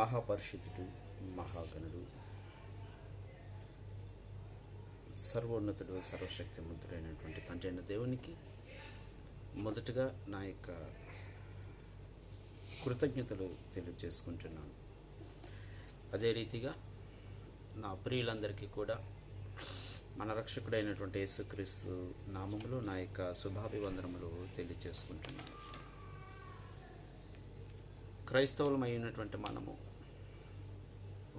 మహాపరిశుద్ధుడు, మహాగణుడు, సర్వోన్నతుడు, సర్వశక్తిమంతుడైనటువంటి తండ్రి అయిన దేవునికి మొదటగా నా యొక్క కృతజ్ఞతలు తెలియజేసుకుంటున్నాను. అదే రీతిగా నా ప్రియులందరికీ కూడా మన రక్షకుడైనటువంటి యేసుక్రీస్తు నామములో నా యొక్క శుభాభివందనములు తెలియజేసుకుంటున్నాను. క్రైస్తవులమైనటువంటి మనము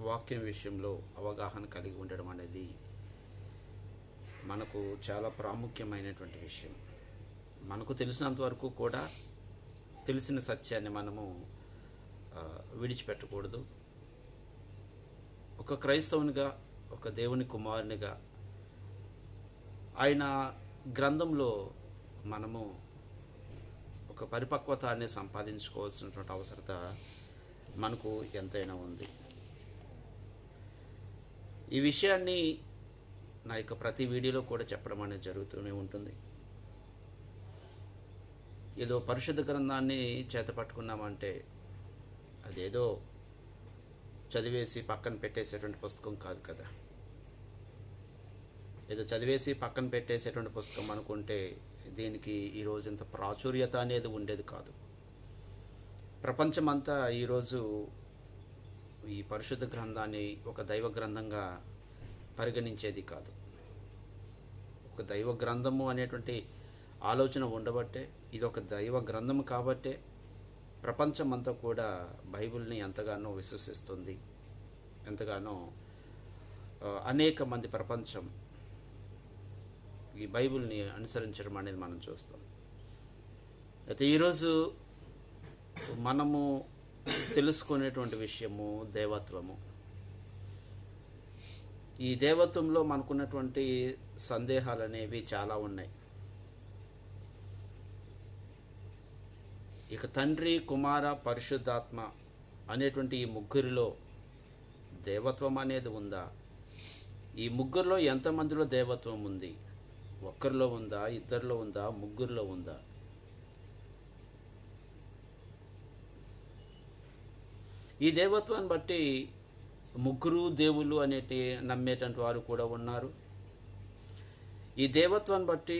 వాక్యం విషయంలో అవగాహన కలిగి ఉండడం అనేది మనకు చాలా ప్రాముఖ్యమైనటువంటి విషయం. మనకు తెలిసినంత వరకు కూడా తెలిసిన సత్యాన్ని మనము విడిచిపెట్టకూడదు. ఒక క్రైస్తవునిగా, ఒక దేవుని కుమారునిగా ఆయన గ్రంథంలో మనము ఒక పరిపక్వతాన్ని సంపాదించుకోవాల్సినటువంటి అవసరత మనకు ఎంతైనా ఉంది. ఈ విషయాన్ని నా యొక్క ప్రతి వీడియోలో కూడా చెప్పడం అనేది జరుగుతూనే ఉంటుంది. ఏదో పరిశుద్ధ గ్రంథాన్ని చేత పట్టుకున్నామంటే అదేదో చదివేసి పక్కన పెట్టేసేటువంటి పుస్తకం కాదు కదా. ఏదో చదివేసి పక్కన పెట్టేసేటువంటి పుస్తకం అనుకుంటే దీనికి ఈరోజు ఇంత ప్రాచుర్యత అనేది ఉండేది కాదు. ప్రపంచమంతా ఈరోజు ఈ పరిశుద్ధ గ్రంథాన్ని ఒక దైవ గ్రంథంగా పరిగణించేది కాదు. ఒక దైవ గ్రంథము అనేటువంటి ఆలోచన ఉండబట్టే, ఇది ఒక దైవ గ్రంథము కాబట్టే ప్రపంచమంతా కూడా బైబిల్ని ఎంతగానో విశ్వసిస్తుంది. ఎంతగానో అనేక మంది ప్రపంచం ఈ బైబిల్ని అనుసరించడం అనేది మనం చూస్తాం. అయితే ఈరోజు మనము తెలుసుకునేటువంటి విషయము దేవత్వము. ఈ దేవత్వంలో మనకున్నటువంటి సందేహాలు అనేవి చాలా ఉన్నాయి. ఇక తండ్రి, కుమార, పరిశుద్ధాత్మ అనేటువంటి ఈ ముగ్గురిలో దేవత్వం అనేది ఉందా? ఈ ముగ్గురిలో ఎంతమందిలో దేవత్వం ఉంది? ఒక్కరిలో ఉందా? ఇద్దరిలో ఉందా? ముగ్గురిలో ఉందా? ఈ దేవత్వాన్ని బట్టి ముగ్గురు దేవుళ్ళు అనేటి నమ్మేటువంటి వారు కూడా ఉన్నారు. ఈ దేవత్వాన్ని బట్టి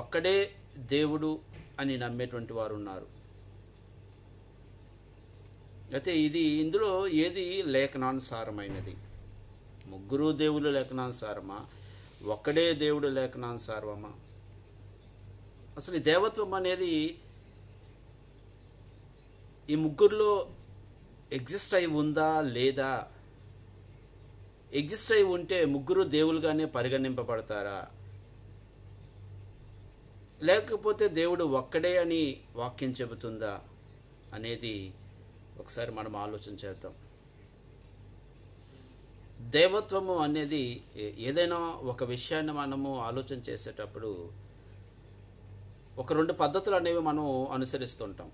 ఒక్కడే దేవుడు అని నమ్మేటువంటి వారు ఉన్నారు. అయితే ఇందులో ఏది లేఖనానుసారమైనది? ముగ్గురు దేవుళ్ళు లేఖనానుసారమా? ఒక్కడే దేవుడు లేఖనానుసారమా? అసలు ఈ దేవత్వం అనేది ఈ ముగ్గురులో ఎగ్జిస్ట్ అయి ఉందా లేదా? ఎగ్జిస్ట్ అయి ఉంటే ముగ్గురు దేవులుగానే పరిగణింపబడతారా? లేకపోతే దేవుడు ఒక్కడే అని వాక్యం చెబుతుందా అనేది ఒకసారి మనం ఆలోచన చేద్దాం. దేవత్వము అనేది ఏదైనా ఒక విషయాన్ని మనము ఆలోచన చేసేటప్పుడు ఒక రెండు పద్ధతులు అనేవి మనం అనుసరిస్తుంటాం.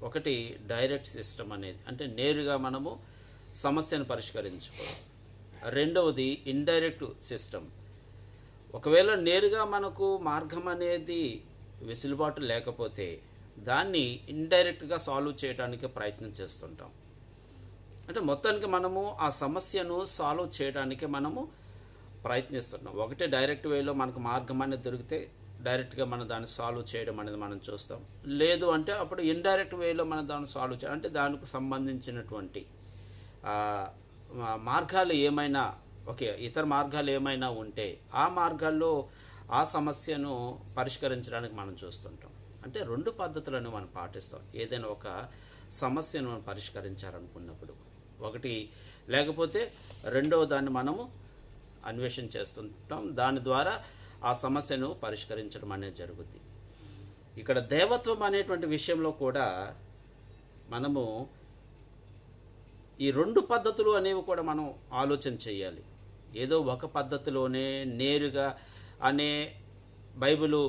ఒకటి డైరెక్ట్ సిస్టమ్ అనేది, అంటే నేరుగా మనము సమస్యను పరిష్కరించుకోవడం. రెండవది ఇండైరెక్ట్ సిస్టమ్. ఒకవేళ నేరుగా మనకు మార్గం అనేది వెసులుబాటు లేకపోతే దాన్ని ఇండైరెక్ట్గా సాల్వ్ చేయడానికి ప్రయత్నం చేస్తుంటాం. అంటే మొత్తానికి మనము ఆ సమస్యను సాల్వ్ చేయడానికి మనము ప్రయత్నిస్తున్నాం. ఒకటే డైరెక్ట్ వేలో మనకు మార్గం అనేది దొరికితే డైరెక్ట్గా మనం దాన్ని సాల్వ్ చేయడం అనేది మనం చూస్తాం. లేదు అంటే అప్పుడు ఇండైరెక్ట్ వేలో మనం దాన్ని సాల్వ్ చేయాలి. అంటే దానికి సంబంధించినటువంటి మార్గాలు ఏమైనా, ఇతర మార్గాలు ఏమైనా ఉంటే ఆ మార్గాల్లో ఆ సమస్యను పరిష్కరించడానికి మనం చూస్తుంటాం. అంటే రెండు పద్ధతులను మనం పాటిస్తాం ఏదైనా ఒక సమస్యను మనం పరిష్కరించాలనుకున్నప్పుడు. ఒకటి లేకపోతే రెండవ దాన్ని మనము అన్వేషణ చేస్తుంటాం. దాని ద్వారా ఆ సమస్యను పరిష్కరించడం అనేది జరుగుతుంది. ఇక్కడ దేవత్వం అనేటువంటి విషయంలో కూడా మనము ఈ రెండు పద్ధతులు అనేవి కూడా మనం ఆలోచన చేయాలి. ఏదో ఒక పద్ధతిలోనే నేరుగా అనే బైబిలు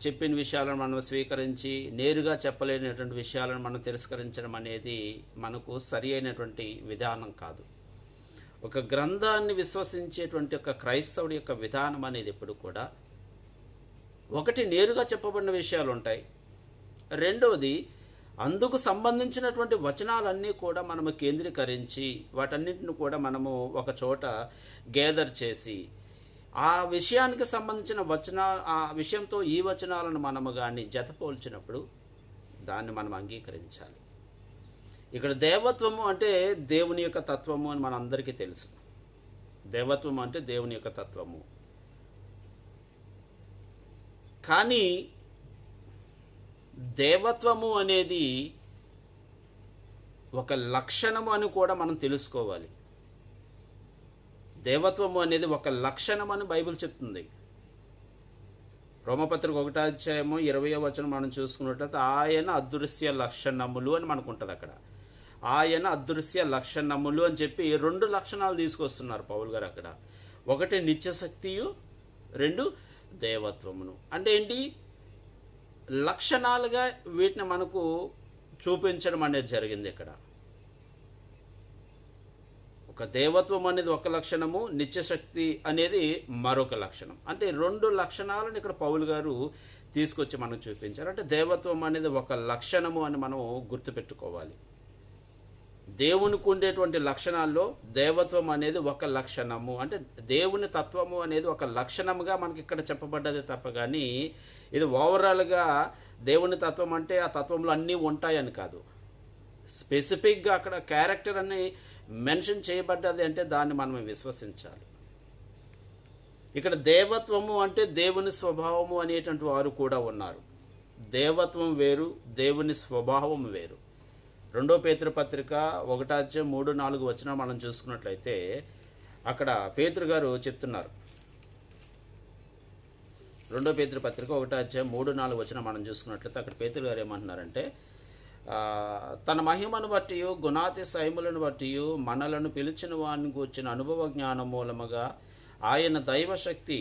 చెప్పిన విషయాలను మనం స్వీకరించి నేరుగా చెప్పలేనటువంటి విషయాలను మనం తిరస్కరించడం అనేది మనకు సరి అయినటువంటి విధానం కాదు. ఒక గ్రంథాన్ని విశ్వసించేటువంటి ఒక క్రైస్తవుడి యొక్క విధానం అనేది ఎప్పుడు కూడా ఒకటి నేరుగా చెప్పబడిన విషయాలు ఉంటాయి, రెండవది అందుకు సంబంధించినటువంటి వచనాలన్నీ కూడా మనము కేంద్రీకరించి వాటన్నిటిని కూడా మనము ఒక చోట గ్యాదర్ చేసి ఆ విషయానికి సంబంధించిన ఆ విషయంతో ఈ వచనాలను మనము కానీ జతపోల్చినప్పుడు దాన్ని మనం అంగీకరించాలి. ఇక్కడ దేవత్వము అంటే దేవుని యొక్క తత్వము అని మనందరికీ తెలుసు. దేవత్వం అంటే దేవుని యొక్క తత్వము. కానీ దేవత్వము అనేది ఒక లక్షణము అని కూడా మనం తెలుసుకోవాలి. దేవత్వము అనేది ఒక లక్షణం అని బైబిల్ చెప్తుంది. రోమపత్రిక 1:20 మనం చూసుకున్నట్లయితే ఆయన అదృశ్య లక్షణములు అని మనకు ఉంటుంది. అక్కడ ఆయన అదృశ్య లక్షణములు అని చెప్పి 2 లక్షణాలు తీసుకొస్తున్నారు పౌలు గారు అక్కడ. ఒకటి నిత్యశక్తియు, 2 దేవత్వమును. అంటే ఏంటి? లక్షణాలుగా వీటిని మనకు చూపించడం అనేది జరిగింది ఇక్కడ. ఒక దేవత్వం అనేది ఒక లక్షణము, నిత్యశక్తి అనేది మరొక లక్షణం. అంటే 2 లక్షణాలను ఇక్కడ పౌలు గారు తీసుకొచ్చి మనకు చూపించారు. అంటే దేవత్వం అనేది ఒక లక్షణము అని మనం గుర్తుపెట్టుకోవాలి. దేవునికి ఉండేటువంటి లక్షణాల్లో దేవత్వం అనేది ఒక లక్షణము. అంటే దేవుని తత్వము అనేది ఒక లక్షణముగా మనకి ఇక్కడ చెప్పబడ్డది తప్ప కానీ ఇది ఓవరాల్గా దేవుని తత్వం అంటే ఆ తత్వంలో అన్నీ ఉంటాయని కాదు. స్పెసిఫిక్గా అక్కడ క్యారెక్టర్ అని మెన్షన్ చేయబడ్డది అంటే దాన్ని మనం విశ్వసించాలి. ఇక్కడ దేవత్వము అంటే దేవుని స్వభావము అనేటువంటి వారు కూడా ఉన్నారు. దేవత్వం వేరు, దేవుని స్వభావం వేరు. 2 పేతురు పత్రిక 1:3-4 మనం చూసుకున్నట్లయితే అక్కడ పేతురు గారు చెప్తున్నారు. 2 పేతురు పత్రిక 1:3-4 మనం చూసుకున్నట్లయితే అక్కడ పేతురు గారు ఏమంటున్నారంటే, తన మహిమను బట్టి గుణాతిశయములను బట్టి మనలను పిలిచిన వారిని కూర్చిన అనుభవ జ్ఞానం మూలముగా ఆయన దైవశక్తి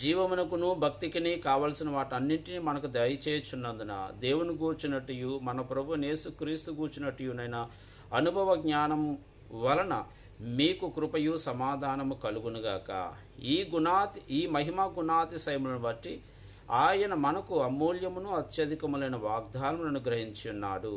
జీవమునకును భక్తికిని కావలసిన వాటన్నింటినీ మనకు దయచేయుచున్నందున దేవుని గూర్చినట్టు మన ప్రభు యేసుక్రీస్తు గూర్చినట్టునైనా అనుభవ జ్ఞానం వలన మీకు కృపయు సమాధానము కలుగునుగాక. ఈ మహిమ గుణాతిశయములను బట్టి ఆయన మనకు అమూల్యమును అత్యధికములైన వాగ్దానములను గ్రహించి ఉన్నాడు.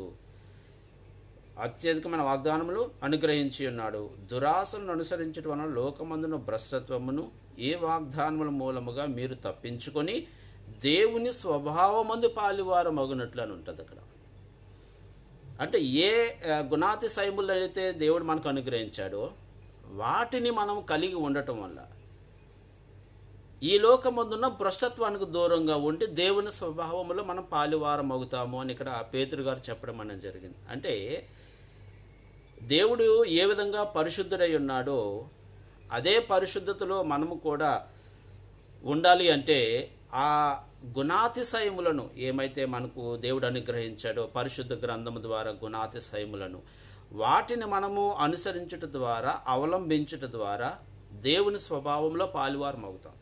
అత్యధికమైన వాగ్దానములు అనుగ్రహించి ఉన్నాడు. దురాశలను అనుసరించడం వలన లోకమందున భ్రష్టత్వమును ఏ వాగ్దానముల మూలముగా మీరు తప్పించుకొని దేవుని స్వభావమందు పాలివారు మగునట్లు అని ఉంటుంది అక్కడ. అంటే ఏ గుణాతిశయములు అయితే దేవుడు మనకు అనుగ్రహించాడో వాటిని మనం కలిగి ఉండటం వల్ల ఈ లోకమందున్న భ్రష్టత్వానికి దూరంగా ఉండి దేవుని స్వభావములో మనం పాలివారం అవుతాము అని ఇక్కడ పేతురు గారు చెప్పడం అనేది జరిగింది. అంటే దేవుడు ఏ విధంగా పరిశుద్ధుడై ఉన్నాడో అదే పరిశుద్ధతలో మనము కూడా ఉండాలి. అంటే ఆ గుణాతిశయములను ఏమైతే మనకు దేవుడు అనుగ్రహించాడో పరిశుద్ధ గ్రంథము ద్వారా గుణాతిశయములను వాటిని మనము అనుసరించుట ద్వారా అవలంబించుట ద్వారా దేవుని స్వభావంలో పాలువారం అవుతాం.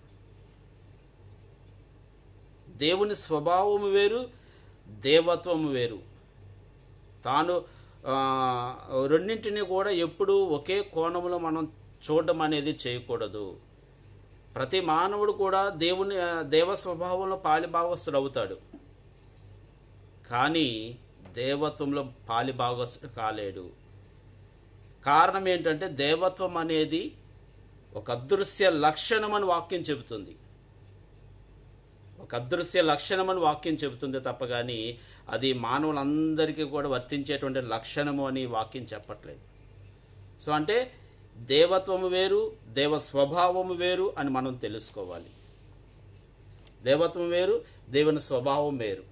దేవుని స్వభావము వేరు, దేవత్వము వేరు. తాను రెండింటినీ కూడా ఎప్పుడూ ఒకే కోణంలో మనం చూడడం అనేది చేయకూడదు. ప్రతి మానవుడు కూడా దేవ స్వభావంలో పాలిభాగస్తుడు అవుతాడు, కానీ దేవత్వంలో పాలిభాగస్తుడు కాలేడు. కారణం ఏంటంటే దేవత్వం అనేది ఒక అదృశ్య లక్షణం అని వాక్యం చెబుతుంది. ఒక అదృశ్య లక్షణం అని వాక్యం చెబుతుంది తప్ప కానీ అది మానవులందరికీ కూడా వర్తించేటువంటి లక్షణము అని వాక్యం చెప్పట్లేదు. సో అంటే దేవత్వము వేరు, దేవ స్వభావము వేరు అని మనం తెలుసుకోవాలి. దేవత్వం వేరు, దేవుని స్వభావం వేరు.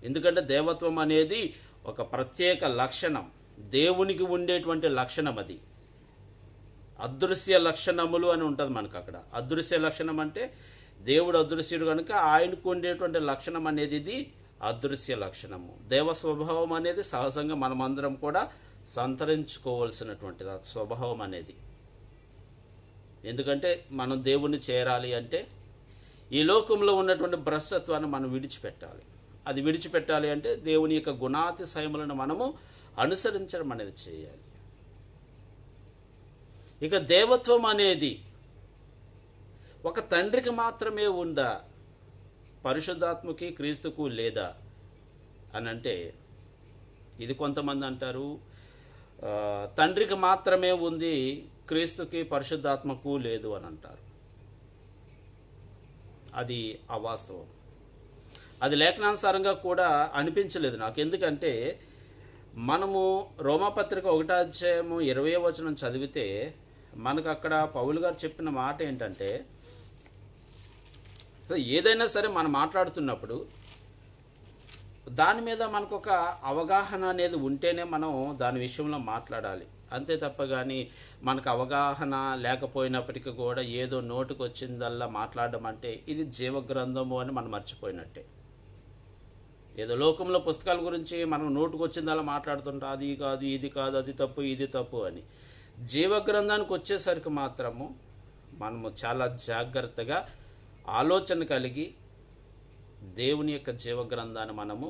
ఎందుకంటే దేవత్వం అనేది ఒక ప్రత్యేక లక్షణం, దేవునికి ఉండేటువంటి లక్షణం. అది అదృశ్య లక్షణములు అని ఉంటుంది మనకు అక్కడ. అదృశ్య లక్షణం అంటే దేవుడు అదృశ్యుడు కనుక ఆయనకు ఉండేటువంటి లక్షణం అనేది ఇది అదృశ్య లక్షణము. దేవ స్వభావం అనేది సహజంగా మనమందరం కూడా సంతరించుకోవాల్సినటువంటిది ఆ స్వభావం అనేది. ఎందుకంటే మనం దేవుణ్ణి చేరాలి అంటే ఈ లోకంలో ఉన్నటువంటి భ్రష్టత్వాన్ని మనం విడిచిపెట్టాలి. అది విడిచిపెట్టాలి అంటే దేవుని యొక్క గుణాతిశయములను మనము అనుసరించడం అనేది చేయాలి. ఇక దేవత్వం అనేది ఒక తండ్రికి మాత్రమే ఉందా, పరిశుద్ధాత్మకి క్రీస్తుకు లేదా అని అంటే, ఇది కొంతమంది అంటారు తండ్రికి మాత్రమే ఉంది, క్రీస్తుకి పరిశుద్ధాత్మకు లేదు అని అంటారు. అది అవాస్తవం. అది లేఖనానుసారంగా కూడా అనిపించలేదు నాకు. ఎందుకంటే మనము రోమాపత్రిక 1వ అధ్యాయము 20వ వచనం చదివితే మనకు అక్కడ పౌలు గారు చెప్పిన మాట ఏంటంటే, ఏదైనా సరే మనం మాట్లాడుతున్నప్పుడు దాని మీద మనకు ఒక అవగాహన అనేది ఉంటేనే మనం దాని విషయంలో మాట్లాడాలి. అంతే తప్ప కానీ మనకు అవగాహన లేకపోయినప్పటికీ కూడా ఏదో నోటుకు వచ్చిందల్లా మాట్లాడడం అంటే ఇది జీవగ్రంథము అని మనం మర్చిపోయినట్టే. ఏదో లోకంలో పుస్తకాల గురించి మనం నోటుకు వచ్చిందల్లా మాట్లాడుతుంటాం, అది కాదు, ఇది కాదు, అది తప్పు, ఇది తప్పు అని. జీవగ్రంథానికి వచ్చేసరికి మాత్రము మనము చాలా జాగ్రత్తగా ఆలోచన కలిగి దేవుని యొక్క జీవగ్రంథాన్ని మనము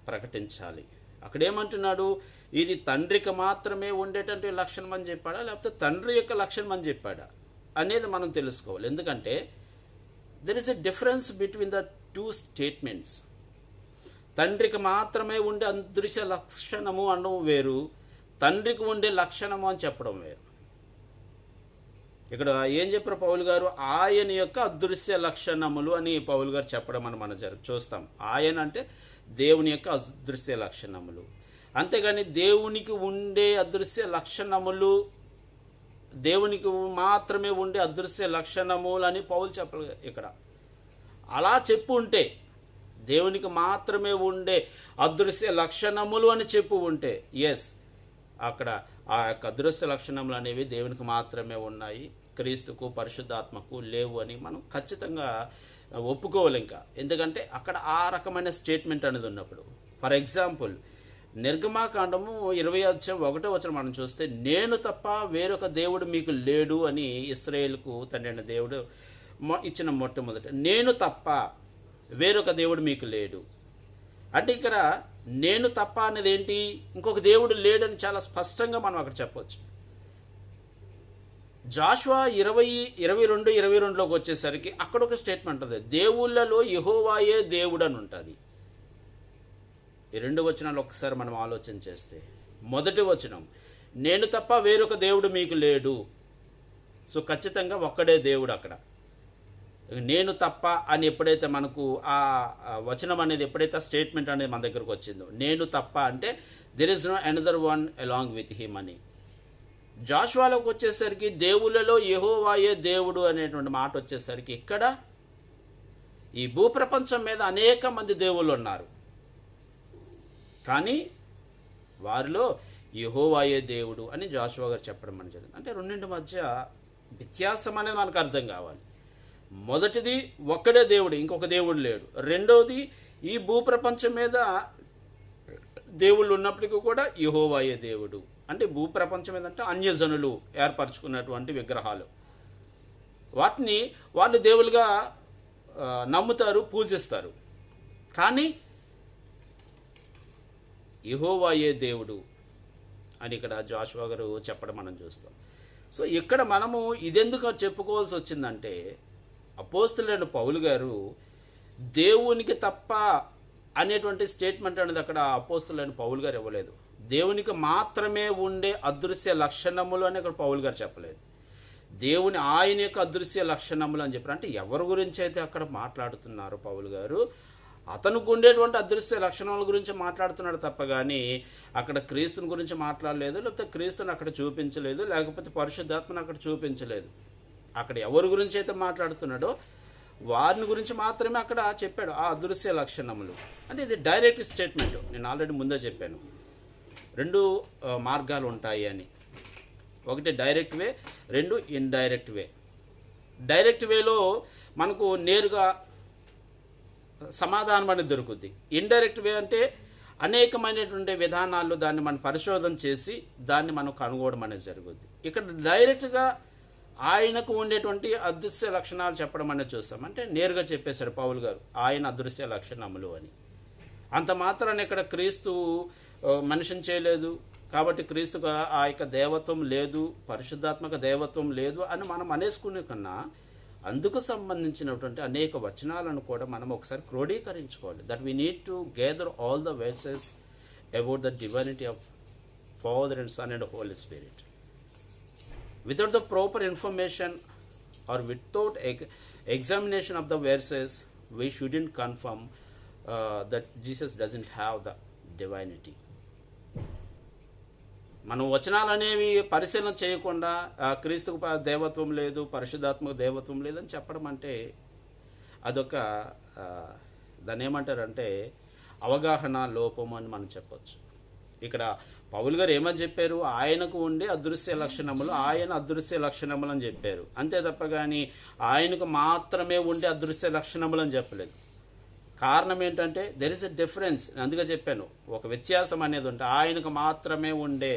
ప్రకటించాలి. అక్కడేమంటున్నాడు, ఇది తండ్రికి మాత్రమే ఉండేటటువంటి లక్షణం అని చెప్పాడా, లేకపోతే తండ్రి యొక్క లక్షణం అని చెప్పాడా అనేది మనం తెలుసుకోవాలి. ఎందుకంటే there is a difference between the two statements. తండ్రికి మాత్రమే ఉండే అదృశ్య లక్షణము అనడం వేరు, తండ్రికి ఉండే లక్షణము అని చెప్పడం వేరు. ఇక్కడ ఏం చెప్పారు పౌలు గారు, ఆయన యొక్క అదృశ్య లక్షణములు అని పౌలు గారు చెప్పడం అని మనం చూస్తాం. ఆయన అంటే దేవుని యొక్క అదృశ్య లక్షణములు. అంతేగాని దేవునికి ఉండే అదృశ్య లక్షణములు, దేవునికి మాత్రమే ఉండే అదృశ్య లక్షణములు అని పౌలు చెప్పలేదు ఇక్కడ. అలా చెప్పు ఉంటే, దేవునికి మాత్రమే ఉండే అదృశ్య లక్షణములు అని చెప్పు ఉంటే, ఎస్, అక్కడ ఆ యొక్క అదృశ్య లక్షణములు అనేవి దేవునికి మాత్రమే ఉన్నాయి, క్రీస్తుకు పరిశుద్ధాత్మకు లేవు అని మనం ఖచ్చితంగా ఒప్పుకోవాలి. ఇంకా ఎందుకంటే అక్కడ ఆ రకమైన స్టేట్మెంట్ అనేది ఉన్నప్పుడు. ఫర్ ఎగ్జాంపుల్, నిర్గమాకాండము 20వ అధ్యాయం 1వ వచనం మనం చూస్తే, నేను తప్ప వేరొక దేవుడు మీకు లేడు అని ఇశ్రాయేలుకు తండ్రి అయిన దేవుడు ఇచ్చిన మొట్టమొదట, నేను తప్ప వేరొక దేవుడు మీకు లేడు అంటే ఇక్కడ నేను తప్ప అనేది ఏంటి, ఇంకొక దేవుడు లేడని చాలా స్పష్టంగా మనం అక్కడ చెప్పవచ్చు. జాషువా 22:22లోకి వచ్చేసరికి అక్కడ ఒక స్టేట్మెంట్ ఉంది, దేవుళ్ళలో యెహోవాయే దేవుడు అని ఉంటుంది. ఈ 2 వచనాలు ఒకసారి మనం ఆలోచన చేస్తే, మొదటి వచనం నేను తప్ప వేరొక దేవుడు మీకు లేడు. సో ఖచ్చితంగా ఒక్కడే దేవుడు. అక్కడ నేను తప్ప అని ఎప్పుడైతే మనకు ఆ వచనం అనేది ఎప్పుడైతే స్టేట్మెంట్ అనేది మన దగ్గరకు వచ్చిందో, నేను తప్ప అంటే there is no another one along with him అని. జాషువాలోకి వచ్చేసరికి దేవుళ్ళలో యెహోవాయే దేవుడు అనేటువంటి మాట వచ్చేసరికి ఇక్కడ ఈ భూప్రపంచం మీద అనేక మంది దేవుళ్ళు ఉన్నారు, కానీ వారిలో యెహోవాయే దేవుడు అని జాషువా గారు చెప్పడం అని జరిగింది. అంటే రెండింటి మధ్య వ్యత్యాసం అనేది మనకు అర్థం కావాలి. మొదటిది ఒక్కడే దేవుడు, ఇంకొక దేవుడు లేడు. రెండవది ఈ భూప్రపంచం మీద దేవుళ్ళు ఉన్నప్పటికీ కూడా యెహోవాయే దేవుడు. అంటే భూప్రపంచం ఏదంటే అన్యజనులు ఏర్పరచుకున్నటువంటి విగ్రహాలు, వాటిని వాళ్ళు దేవులుగా నమ్ముతారు, పూజిస్తారు. కానీ యెహోవాయే దేవుడు అని ఇక్కడ జాషువా గారు చెప్పడం మనం చూస్తాం. సో ఇక్కడ మనము ఇదెందుకు చెప్పుకోవాల్సి వచ్చిందంటే, అపోస్తలుడైన పౌలు గారు దేవునికి తప్ప అనేటువంటి స్టేట్మెంట్ అనేది అక్కడ అపోస్తలుడైన పౌలు గారు ఇవ్వలేదు. దేవునికి మాత్రమే ఉండే అదృశ్య లక్షణములు అని అక్కడ పౌలు గారు చెప్పలేదు. దేవుని ఆయన యొక్క అదృశ్య లక్షణములు అని చెప్పారు. అంటే ఎవరి గురించి అయితే అక్కడ మాట్లాడుతున్నారు పౌలు గారు, అతనికి ఉండేటువంటి అదృశ్య లక్షణాల గురించి మాట్లాడుతున్నాడు తప్ప కానీ అక్కడ క్రీస్తుని గురించి మాట్లాడలేదు, లేకపోతే క్రీస్తుని అక్కడ చూపించలేదు, లేకపోతే పరిశుద్ధాత్మను అక్కడ చూపించలేదు. అక్కడ ఎవరి గురించి అయితే మాట్లాడుతున్నాడో వారిని గురించి మాత్రమే అక్కడ చెప్పాడు, ఆ అదృశ్య లక్షణములు. అంటే ఇది డైరెక్ట్ స్టేట్మెంట్. నేను ఆల్రెడీ ముందే చెప్పాను 2 మార్గాలు ఉంటాయి అని. ఒకటి డైరెక్ట్ వే, 2 ఇండైరెక్ట్ వే. డైరెక్ట్ వేలో మనకు నేరుగా సమాధానం అనేది దొరుకుద్ది. ఇండైరెక్ట్ వే అంటే అనేకమైనటువంటి విధానాల్లో దాన్ని మనం పరిశోధన చేసి దాన్ని మనం కనుగోవడం అనేది జరుగుద్ది. ఇక్కడ డైరెక్ట్గా ఆయనకు ఉండేటువంటి అదృశ్య లక్షణాలు చెప్పడం అనేది చూస్తాం. అంటే నేరుగా చెప్పేశారు పౌలు గారు ఆయన అదృశ్య లక్షణములు అని. అంత మాత్రాన్ని ఇక్కడ క్రీస్తు మనిషిని చేయలేదు కాబట్టి క్రీస్తుకు ఆ యొక్క దేవత్వం లేదు, పరిశుద్ధాత్మక దేవత్వం లేదు అని మనం అనేసుకునే కన్నా అందుకు సంబంధించినటువంటి అనేక వచనాలను కూడా మనం ఒకసారి క్రోడీకరించుకోవాలి. That we need to gather all the verses about the divinity of Father and Son and Holy Spirit. Without the proper information or without examination of the verses, we shouldn't confirm that Jesus doesn't have the divinity. మనం వచనాలు అనేవి పరిశీలన చేయకుండా క్రీస్తుకు దేవత్వం లేదు, పరిశుద్ధాత్మక దేవత్వం లేదని చెప్పడం అంటే అదొక దాన్ని ఏమంటారంటే అవగాహన లోపము అని మనం చెప్పొచ్చు. ఇక్కడ పౌలు గారు ఏమని చెప్పారు? ఆయనకు ఉండే అదృశ్య లక్షణములు, ఆయన అదృశ్య లక్షణములు అని చెప్పారు. అంతే తప్ప కానీ ఆయనకు మాత్రమే ఉండే అదృశ్య లక్షణములు అని చెప్పలేదు. కారణం ఏంటంటే దెర్ ఇస్ ఎ డిఫరెన్స్. అందుకే చెప్పాను, ఒక వ్యత్యాసం అనేది ఉంటే ఆయనకు మాత్రమే ఉండే,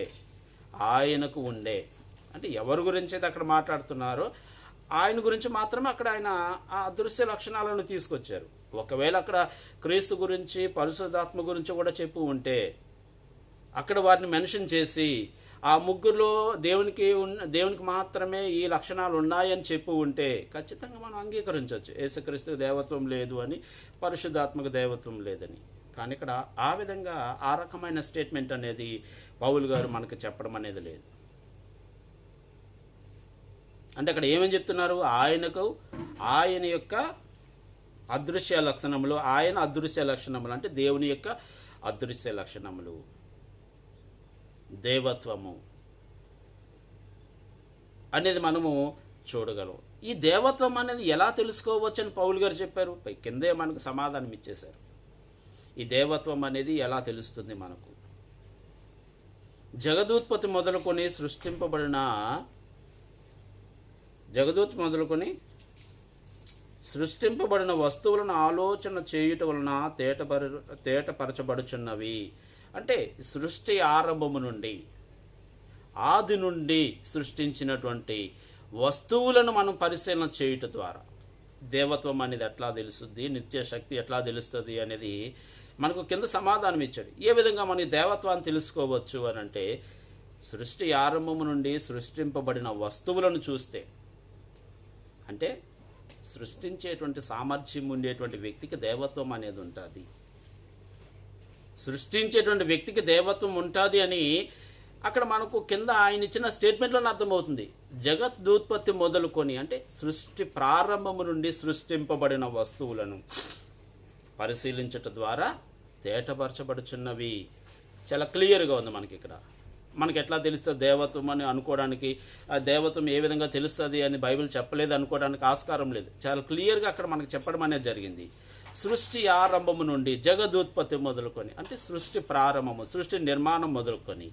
ఆయనకు ఉండే అంటే ఎవరి గురించి అయితే అక్కడ మాట్లాడుతున్నారో ఆయన గురించి మాత్రమే అక్కడ ఆయన ఆ అదృశ్య లక్షణాలను తీసుకొచ్చారు. ఒకవేళ అక్కడ క్రీస్తు గురించి పరిశుద్ధాత్మ గురించి కూడా చెప్పు ఉంటే అక్కడ వారిని మెన్షన్ చేసి ఆ ముగ్గురులో దేవునికి మాత్రమే ఈ లక్షణాలు ఉన్నాయని చెప్పు ఉంటే ఖచ్చితంగా మనం అంగీకరించవచ్చు. యేసుక్రీస్తుకు దేవత్వం లేదు అని, పరిశుద్ధాత్మక దేవత్వం లేదని. కానీ ఇక్కడ ఆ విధంగా ఆ రకమైన స్టేట్మెంట్ అనేది పౌలు గారు మనకు చెప్పడం అనేది లేదు. అంటే అక్కడ ఏమని చెప్తున్నారు? ఆయన యొక్క అదృశ్య లక్షణములు, ఆయన అదృశ్య లక్షణములు అంటే దేవుని యొక్క అదృశ్య లక్షణములు, దేవత్వము అనేది మనము చూడగలం. ఈ దేవత్వం అనేది ఎలా తెలుసుకోవచ్చు అని పౌలు గారు చెప్పారు. కిందే మనకు సమాధానం ఇచ్చేశారు. ఈ దేవత్వం అనేది ఎలా తెలుస్తుంది మనకు? జగదుత్పత్తి మొదలుకొని సృష్టింపబడిన వస్తువులను ఆలోచన చేయుట వలన తేటపరచబడుచున్నవి. అంటే సృష్టి ఆరంభము నుండి, ఆది నుండి సృష్టించినటువంటి వస్తువులను మనం పరిశీలన చేయుట ద్వారా దేవత్వం అనేది ఎట్లా తెలుస్తుంది, నిత్య శక్తి ఎట్లా తెలుస్తుంది అనేది మనకు కింద సమాధానం ఇచ్చాడు. ఏ విధంగా మన దేవత్వాన్ని తెలుసుకోవచ్చు అని అంటే సృష్టి ఆరంభము నుండి సృష్టింపబడిన వస్తువులను చూస్తే, అంటే సృష్టించేటువంటి సామర్థ్యం ఉండేటువంటి వ్యక్తికి దేవత్వం అనేది ఉంటుంది. సృష్టించేటువంటి వ్యక్తికి దేవత్వం ఉంటుంది అని అక్కడ మనకు కింద ఆయన ఇచ్చిన స్టేట్మెంట్లోనే అర్థమవుతుంది. జగద్దుత్పత్తి మొదలుకొని అంటే సృష్టి ప్రారంభము నుండి సృష్టింపబడిన వస్తువులను పరిశీలించటం ద్వారా తేటపరచబడుచున్నవి. చాలా క్లియర్గా ఉంది మనకి ఇక్కడ. మనకి ఎట్లా తెలుస్తుంది దేవత్వం అని అనుకోవడానికి, ఆ దేవత్వం ఏ విధంగా తెలుస్తుంది అని బైబిల్ చెప్పలేదు అనుకోవడానికి ఆస్కారం లేదు. చాలా క్లియర్గా అక్కడ మనకు చెప్పడం అనేది జరిగింది. సృష్టి ఆరంభము నుండి జగదుత్పత్తి మొదలుకొని అంటే సృష్టి ప్రారంభము, సృష్టి నిర్మాణం మొదలుకొని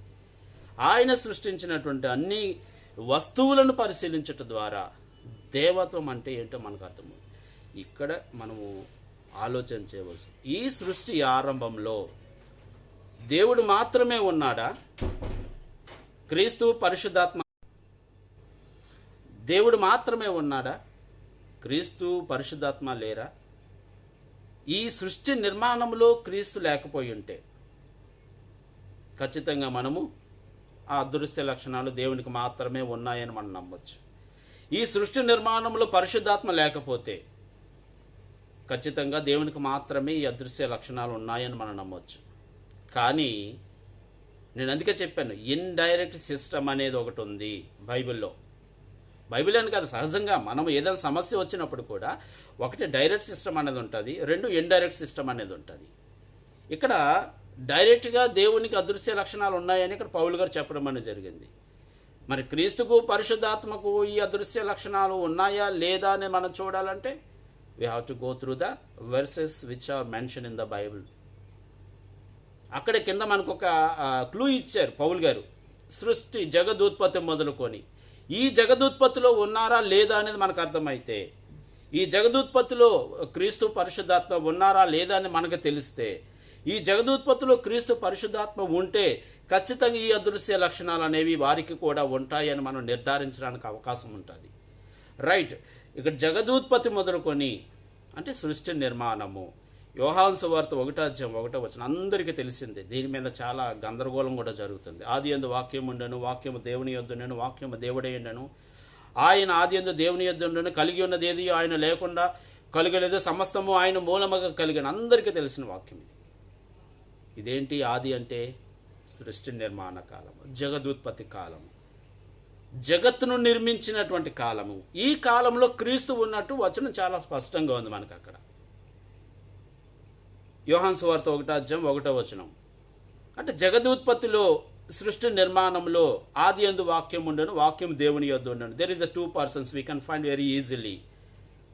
ఆయన సృష్టించినటువంటి అన్ని వస్తువులను పరిశీలించటం ద్వారా దేవత్వం అంటే ఏంటో మనకు అర్థమవుతుంది. ఇక్కడ మనము ఆలోచన చేయవలసి, ఈ సృష్టి ఆరంభంలో దేవుడు మాత్రమే ఉన్నాడా? క్రీస్తు పరిశుద్ధాత్మ దేవుడు మాత్రమే ఉన్నాడా? క్రీస్తు పరిశుద్ధాత్మ లేరా? ఈ సృష్టి నిర్మాణంలో క్రీస్తు లేకపోయి ఉంటే ఖచ్చితంగా మనము ఆ అదృశ్య లక్షణాలు దేవునికి మాత్రమే ఉన్నాయని మనం నమ్మొచ్చు. ఈ సృష్టి నిర్మాణంలో పరిశుద్ధాత్మ లేకపోతే ఖచ్చితంగా దేవునికి మాత్రమే ఈ అదృశ్య లక్షణాలు ఉన్నాయని మనం నమ్మొచ్చు. కానీ నేను అందుకే చెప్పాను, ఇండైరెక్ట్ సిస్టమ్ అనేది ఒకటి ఉంది బైబిల్లో. బైబిల్ అని కాదు, సహజంగా మనం ఏదైనా సమస్య వచ్చినప్పుడు కూడా ఒకటి డైరెక్ట్ సిస్టమ్ అనేది ఉంటుంది, రెండు ఇండైరెక్ట్ సిస్టమ్ అనేది ఉంటుంది. ఇక్కడ డైరెక్ట్గా దేవునికి అదృశ్య లక్షణాలు ఉన్నాయని ఇక్కడ పౌలు గారు చెప్పడం అనేది జరిగింది. మరి క్రీస్తుకు పరిశుద్ధాత్మకు ఈ అదృశ్య లక్షణాలు ఉన్నాయా లేదా అని మనం చూడాలంటే we have to go through the verses which are mentioned in the Bible. అక్కడ కింద మనకు ఒక క్లూ ఇచ్చారు పౌలు గారు. సృష్టి జగదుత్పత్తి మొదలుకొని ఈ జగదుత్పత్తిలో ఉన్నారా లేదా అనేది మనకు అర్థమైతే, ఈ జగదుత్పత్తిలో క్రీస్తు పరిశుద్ధాత్మ ఉన్నారా లేదా అని మనకు తెలిస్తే, ఈ జగదుత్పత్తిలో క్రీస్తు పరిశుద్ధాత్మ ఉంటే ఖచ్చితంగా ఈ అదృశ్య లక్షణాలు అనేవి వారికి కూడా ఉంటాయని మనం నిర్ధారించడానికి అవకాశం ఉంటుంది. రైట్, ఇక్కడ జగదుత్పత్తి మొదలుకొని అంటే సృష్టి నిర్మాణము. యోహాను సువార్త 1:1 అందరికీ తెలిసిందే. దీని మీద చాలా గందరగోళం కూడా జరుగుతుంది. ఆది యందు వాక్యం ఉండెను, వాక్యము దేవుని యొద్ద ఉండెను, వాక్యము దేవుడే ఉండెను, ఆయన ఆదియందు దేవుని యొద్ద ఉండెను, కలిగి ఉన్నది ఏది ఆయన లేకుండా కలగలేదు, సమస్తము ఆయన మూలముగా కలిగిన. అందరికీ తెలిసిన వాక్యం ఇది. ఇదేంటి ఆది అంటే? సృష్టి నిర్మాణ కాలము, జగదుత్పత్తి కాలము, జగత్తును నిర్మించినటువంటి కాలము. ఈ కాలంలో క్రీస్తు ఉన్నట్టు వచనం చాలా స్పష్టంగా ఉంది మనకు అక్కడ. యోహాను సువార్త 1:1 అంటే జగదుత్పత్తిలో, సృష్టి నిర్మాణంలో ఆది యందు వాక్యం ఉండను, వాక్యం దేవుని యొద్ద ఉండను. There is a 2 persons we can find very easily.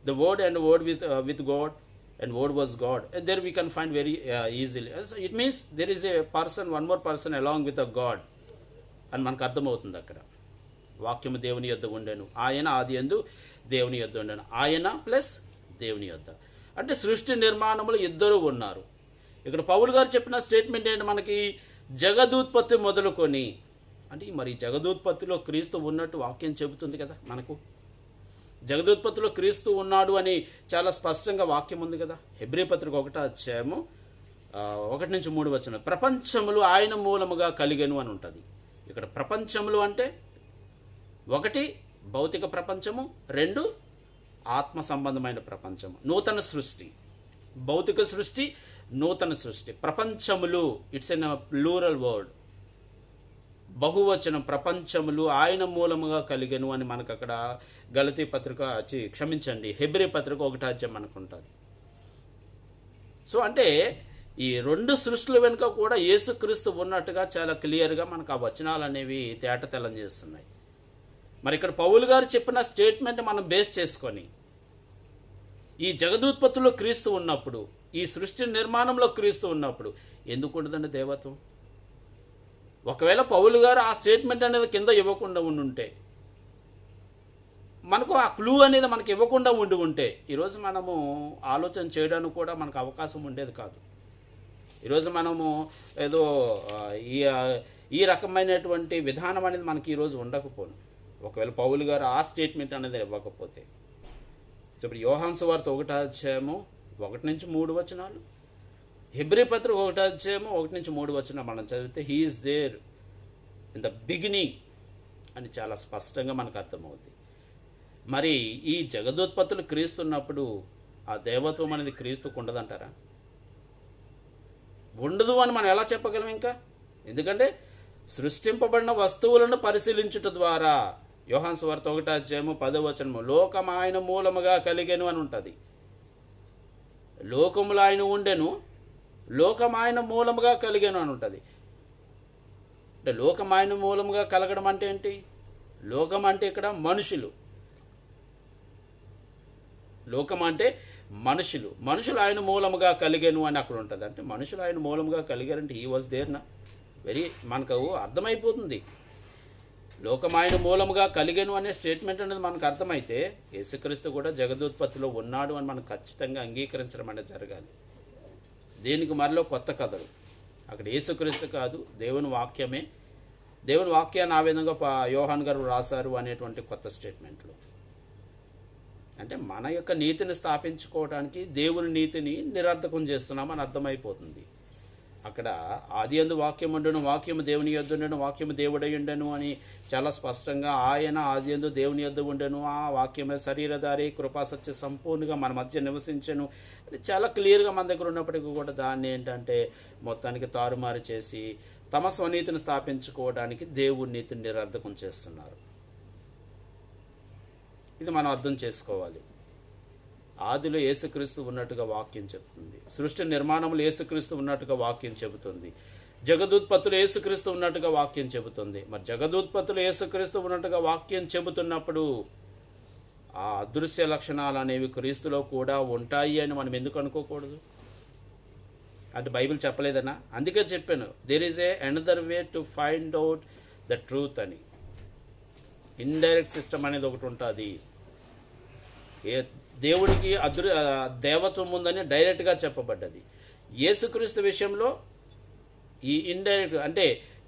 The word and word with God and word was God. And there we can find very easily. So it means there is a person, one more person along with a God. అని మనకు అర్థమవుతుంది అక్కడ. వాక్యము దేవుని యొద్ద ఉండెను, ఆయన ఆది యందు దేవుని యొద్ద ఉండెను. ఆయన ప్లస్ దేవుని యొద్ద అంటే సృష్టి నిర్మాణంలో ఇద్దరు ఉన్నారు. ఇక్కడ పౌలు గారు చెప్పిన స్టేట్మెంట్ ఏంటి మనకి? జగదుత్పత్తి మొదలుకొని. అంటే మరి జగదుత్పత్తిలో క్రీస్తు ఉన్నట్టు వాక్యం చెబుతుంది కదా మనకు. జగదుత్పత్తిలో క్రీస్తు ఉన్నాడు అని చాలా స్పష్టంగా వాక్యం ఉంది కదా. హెబ్రీ పత్రిక 1:1-3 ప్రపంచములు ఆయన మూలముగా కలిగెను అని ఉంటుంది. ఇక్కడ ప్రపంచములు అంటే 1 భౌతిక ప్రపంచము, 2 ఆత్మ సంబంధమైన ప్రపంచము, నూతన సృష్టి. భౌతిక సృష్టి, నూతన సృష్టి. ప్రపంచములు, ఇట్స్ ఎన్ ప్లూరల్ వర్డ్, బహువచనం. ప్రపంచములు ఆయన మూలముగా కలిగెను అని మనకు అక్కడ గలతీ పత్రిక హెబ్రీ పత్రిక 1 మనకు ఉంటుంది. సో అంటే ఈ 2 సృష్టిల వెనుక కూడా యేసుక్రీస్తు ఉన్నట్టుగా చాలా క్లియర్గా మనకు ఆ వచనాలు అనేవి తేటతెల్లం చేస్తున్నాయి. మరి ఇక్కడ పౌలు గారు చెప్పిన స్టేట్మెంట్ మనం బేస్ చేసుకొని ఈ జగదుత్పత్తిలో క్రీస్తు ఉన్నప్పుడు, ఈ సృష్టి నిర్మాణంలో క్రీస్తు ఉన్నప్పుడు ఎందుకు ఉండదండి దేవత్వం? ఒకవేళ పౌలు గారు ఆ స్టేట్మెంట్ అనేది కింద ఇవ్వకుండా ఉండుంటే, మనకు ఆ క్లూ అనేది మనకు ఇవ్వకుండా ఉంటే ఈరోజు మనము ఆలోచన చేయడానికి కూడా మనకు అవకాశం ఉండేది కాదు. ఈరోజు మనము ఏదో ఈ రకమైనటువంటి విధానం అనేది మనకి ఈరోజు ఉండకపోను, ఒకవేళ పౌలు గారు ఆ స్టేట్మెంట్ అనేది ఇవ్వకపోతే. సో ఇప్పుడు యోహాను సువార్త 1:1-3 హెబ్రీ పత్రిక 1:1-3 మనం చదివితే he is there in the beginning అని చాలా స్పష్టంగా మనకు అర్థమవుతుంది. మరి ఈ జగదోత్పత్తులు క్రీస్తున్నప్పుడు ఆ దేవత్వం అనేది క్రీస్తుకు ఉండదంటారా? ఉండదు అని మనం ఎలా చెప్పగలం ఇంకా? ఎందుకంటే సృష్టింపబడిన వస్తువులను పరిశీలించుట ద్వారా యోహాను సువార్త 1:10 లోకం ఆయన మూలముగా కలిగెను అని ఉంటుంది. లోకములు ఆయన ఉండెను, లోకం ఆయన మూలముగా కలిగెను అని ఉంటుంది. అంటే లోకం ఆయన మూలముగా కలగడం అంటే ఏంటి? లోకం అంటే ఇక్కడ మనుషులు. లోకం అంటే మనుషులు. మనుషులు ఆయన మూలముగా కలిగెను అని అక్కడ ఉంటుంది. అంటే మనుషులు ఆయన మూలముగా కలిగారంటే హీ వాజ్ దేర్నా మనకు అర్థమైపోతుంది. లోకం ఆయన మూలముగా కలిగెను అనే స్టేట్మెంట్ అనేది మనకు అర్థమైతే యేసుక్రీస్తు కూడా జగదుత్పత్తిలో ఉన్నాడు అని మనం ఖచ్చితంగా అంగీకరించడం అనేది జరగాలి. దీనికి మరలో కొత్త కథలు. అక్కడ యేసుక్రీస్తు కాదు, దేవుని వాక్యమే. దేవుని వాక్యాన్ని ఆ విధంగా యోహాన్ గారు రాశారు అనేటువంటి కొత్త స్టేట్మెంట్లు. అంటే మన యొక్క నీతిని స్థాపించుకోవడానికి దేవుని నీతిని నిరర్థకం చేస్తున్నామని అర్థమైపోతుంది. అక్కడ ఆదియందు వాక్యం ఉండను, వాక్యము దేవుని యొద్ద ఉండను, వాక్యము దేవుడై ఉండను అని చాలా స్పష్టంగా ఆయన ఆదియందు దేవుని యొద్ద ఉండను, ఆ వాక్యమే శరీరధారి కృపాసత్య సంపూర్ణంగా మన మధ్య నివసించను. అది చాలా క్లియర్గా మన దగ్గర ఉన్నప్పటికీ కూడా దాన్ని ఏంటంటే మొత్తానికి తారుమారు చేసి తమ స్వనీతిని స్థాపించుకోవడానికి దేవుని నీతిని నిరర్థకం చేస్తున్నారు. ఇది మనం అర్థం చేసుకోవాలి. ఆదిలో యేసుక్రీస్తు ఉన్నట్టుగా వాక్యం చెబుతుంది. సృష్టి నిర్మాణంలో యేసుక్రీస్తు ఉన్నట్టుగా వాక్యం చెబుతుంది. జగదుత్పత్తులు యేసుక్రీస్తు ఉన్నట్టుగా వాక్యం చెబుతుంది. మరి జగదుత్పత్తులు యేసుక్రీస్తు ఉన్నట్టుగా వాక్యం చెబుతున్నప్పుడు ఆ అదృశ్య లక్షణాలు అనేవి క్రీస్తులో కూడా ఉంటాయి అని మనం ఎందుకు అనుకోకూడదు? అంటే బైబిల్ చెప్పలేదనా? అందుకే చెప్పాను, there is a another way to find out the truth అని. ఇండైరెక్ట్ సిస్టమ్ అనేది ఒకటి ఉంటుంది. దేవుడికి దేవత్వం ఉందని డైరెక్ట్గా చెప్పబడ్డది. యేసుక్రీస్తు విషయంలో ఈ ఇండైరెక్ట్ అంటే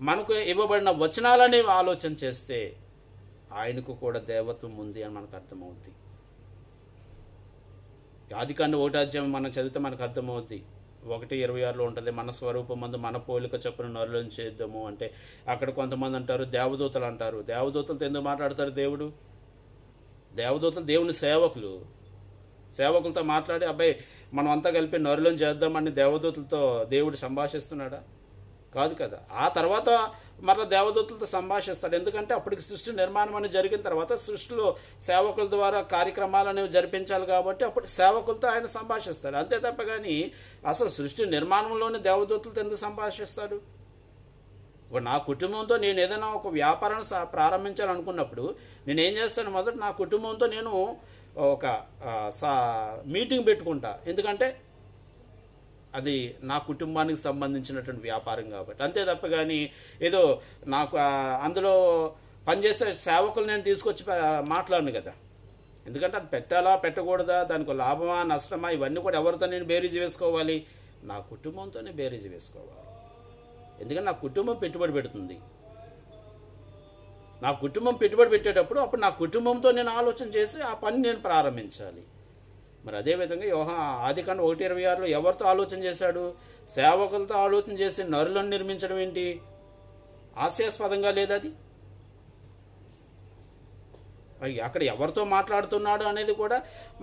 మనకు ఇవ్వబడిన వచనాలనేవి ఆలోచన చేస్తే ఆయనకు కూడా దేవత్వం ఉంది అని మనకు అర్థమవుద్ది. ఆదికాండం 1 మనం చదివితే మనకు అర్థమవుద్ది. 1:26 ఉంటుంది, మన స్వరూపమందు మన పోలిక చొప్పున నరులను చేద్దాము అంటే అక్కడ కొంతమంది అంటారు దేవదూతలు అంటారు. దేవదూతలతో ఎందుకు మాట్లాడతారు దేవుడు? దేవదూతలు దేవుని సేవకులతో మాట్లాడి అబ్బాయి మనం అంతా కలిపి నరులను చేద్దామని దేవదూతలతో దేవుడు సంభాషిస్తున్నాడా? కాదు కదా. ఆ తర్వాత మరలా దేవదూతలతో సంభాషిస్తాడు. ఎందుకంటే అప్పటికి సృష్టి నిర్మాణం అనేది జరిగిన తర్వాత సృష్టిలో సేవకుల ద్వారా కార్యక్రమాలు అనేవి జరిపించాలి కాబట్టి అప్పుడు సేవకులతో ఆయన సంభాషిస్తాడు. అంతే తప్ప కానీ అసలు సృష్టి నిర్మాణంలోనే దేవదూతలతో ఎందుకు సంభాషిస్తాడు? నా కుటుంబంతో నేను ఏదైనా ఒక వ్యాపారాన్ని ప్రారంభించాలనుకున్నప్పుడు నేను ఏం చేస్తాను, మొదట నా కుటుంబంతో నేను ఒక మీటింగ్ పెట్టుకుంటా. ఎందుకంటే అది నా కుటుంబానికి సంబంధించినటువంటి వ్యాపారం కాబట్టి. అంతే తప్ప కానీ ఏదో నాకు అందులో పనిచేసే సేవకులు నేను తీసుకొచ్చి మాట్లాడను కదా. ఎందుకంటే అది పెట్టాలా పెట్టకూడదా, దానికి లాభమా నష్టమా ఇవన్నీ కూడా ఎవరితో నేను బేరీజు వేసుకోవాలి? నా కుటుంబంతోనే బేరీజు వేసుకోవాలి. ఎందుకంటే నా కుటుంబం పెట్టుబడి పెడుతుంది. నా కుటుంబం పెట్టుబడి పెట్టేటప్పుడు అప్పుడు నా కుటుంబంతో నేను ఆలోచన చేసి ఆ పని నేను ప్రారంభించాలి. మరి అదేవిధంగా ఆదికాండం 1:26లో ఎవరితో ఆలోచన చేశాడు? సేవకులతో ఆలోచన చేసి నరులను నిర్మించడం ఏంటి? హాస్యాస్పదంగా లేదు అది? అక్కడ ఎవరితో మాట్లాడుతున్నాడు అనేది కూడా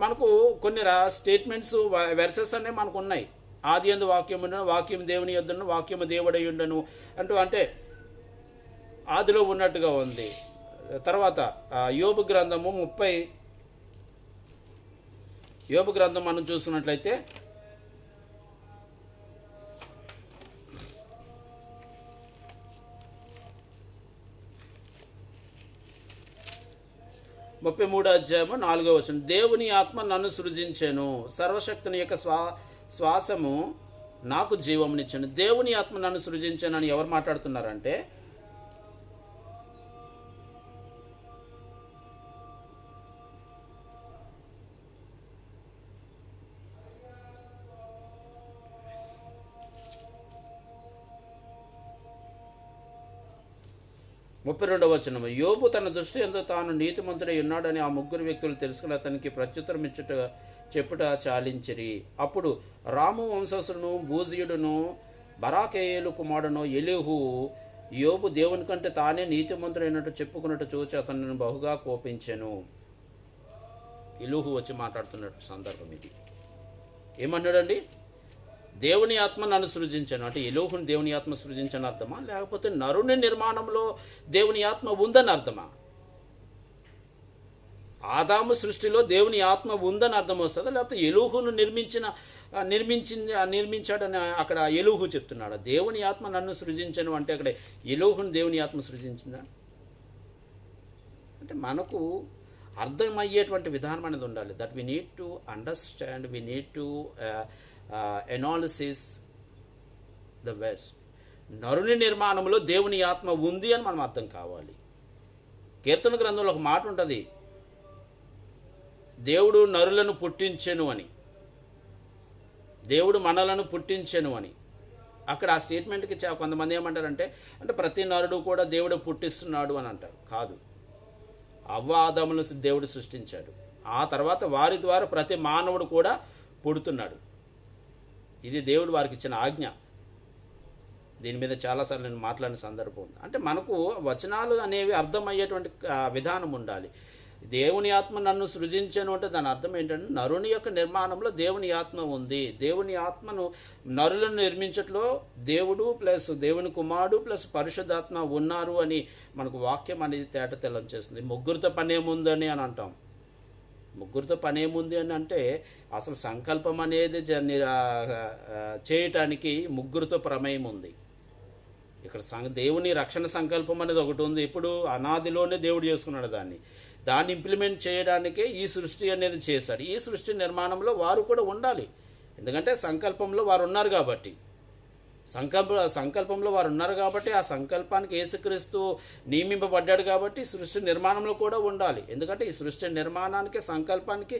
మనకు కొన్ని స్టేట్మెంట్స్ వెర్సెస్ అనేవి మనకు ఉన్నాయి. ఆది యందు వాక్యముండెను, వాక్యం దేవుని యొద్దను, వాక్యము దేవుడై ఉండెను అంటే ఆదిలో ఉన్నట్టుగా ఉంది. తర్వాత యోబు గ్రంథం మనం చూసుకున్నట్లయితే 33:4 దేవుని ఆత్మ నన్ను సృజించెను, సర్వశక్తుని యొక్క శ్వాసము నాకు జీవమునిచ్చెను. దేవుని ఆత్మ నన్ను సృజించెను అని ఎవరు మాట్లాడుతున్నారంటే (32) యోబు తన దృష్టి యందు తాను నీతిమంతుడై ఉన్నాడని ఆ ముగ్గురు వ్యక్తులు తెలుసుకుని అతనికి ప్రత్యుత్తరం చెప్పుట చాలించిరి. అప్పుడు రాము వంశస్థుడును బూజీయుడును బరాకేయేలు కుమారుడును ఎలీహు యోబు దేవుని కంటే తానే నీతిమంతుడైనట్టు చెప్పుకున్నట్టు చూచి అతనిని బహుగా కోపించెను. ఎలీహు వచ్చి మాట్లాడుతున్నట్టు సందర్భం ఇది. ఏమన్నాడండి? దేవుని ఆత్మ నన్ను సృజించాను అంటే ఎలీహుని దేవుని ఆత్మ సృజించని అర్థమా, లేకపోతే నరుని నిర్మాణంలో దేవుని ఆత్మ ఉందని అర్థమా? ఆదాము సృష్టిలో దేవుని ఆత్మ ఉందని అర్థం వస్తుందా, లేకపోతే ఎలీహును నిర్మించాడని అక్కడ ఎలీహు చెప్తున్నాడు? దేవుని ఆత్మ నన్ను సృజించను అంటే అక్కడ ఎలీహును దేవుని ఆత్మ సృజించిందా? అంటే మనకు అర్థమయ్యేటువంటి విధానం అనేది ఉండాలి. That we need to understand, we need to analysis the west. నరుని నిర్మాణంలో దేవుని ఆత్మ ఉంది అని మనం అర్థం కావాలి. కీర్తన గ్రంథంలో ఒక మాట ఉంటుంది, దేవుడు నరులను పుట్టించెను అని, దేవుడు మనలను పుట్టించెను అని. అక్కడ ఆ స్టేట్మెంట్కి కొంతమంది ఏమంటారంటే అంటే ప్రతి నరుడు కూడా దేవుడు పుట్టిస్తున్నాడు అని అంటారు. కాదు, అవ్వ ఆదాములను దేవుడు సృష్టించాడు. ఆ తర్వాత వారి ద్వారా ప్రతి మానవుడు కూడా పుడుతున్నాడు. ఇది దేవుడు వారికి ఇచ్చిన ఆజ్ఞ. దీని మీద చాలాసార్లు నేను మాట్లాడిన సందర్భం ఉంది. అంటే మనకు వచనాలు అనేవి అర్థమయ్యేటువంటి విధానం ఉండాలి. దేవుని ఆత్మ నన్ను సృజించను అంటే దాని అర్థం ఏంటంటే నరుని యొక్క నిర్మాణంలో దేవుని ఆత్మ ఉంది. దేవుని ఆత్మను నరులను నిర్మించట్లో దేవుడు ప్లస్ దేవుని కుమారుడు ప్లస్ పరిశుద్ధాత్మ ఉన్నారు అని మనకు వాక్యం అనేది తేటతెల్లం చేస్తుంది. ముగ్గురితో పనేముందని అని అంటాం. ముగ్గురితో పనేముంది అని అంటే అసలు సంకల్పం అనేది చేయటానికి ముగ్గురితో ప్రమేయం ఉంది. ఇక్కడ దేవుని రక్షణ సంకల్పం అనేది ఒకటి ఉంది. ఇప్పుడు అనాదిలోనే దేవుడు చేసుకున్నాడు దాన్ని ఇంప్లిమెంట్ చేయడానికే ఈ సృష్టి అనేది చేశాడు. ఈ సృష్టి నిర్మాణంలో వారు కూడా ఉండాలి. ఎందుకంటే సంకల్పంలో వారు ఉన్నారు కాబట్టి సంకల్పంలో వారు ఉన్నారు కాబట్టి ఆ సంకల్పానికి యేసుక్రీస్తు నియమింపబడ్డాడు కాబట్టి సృష్టి నిర్మాణంలో కూడా ఉండాలి. ఎందుకంటే ఈ సృష్టి నిర్మాణానికి సంకల్పానికి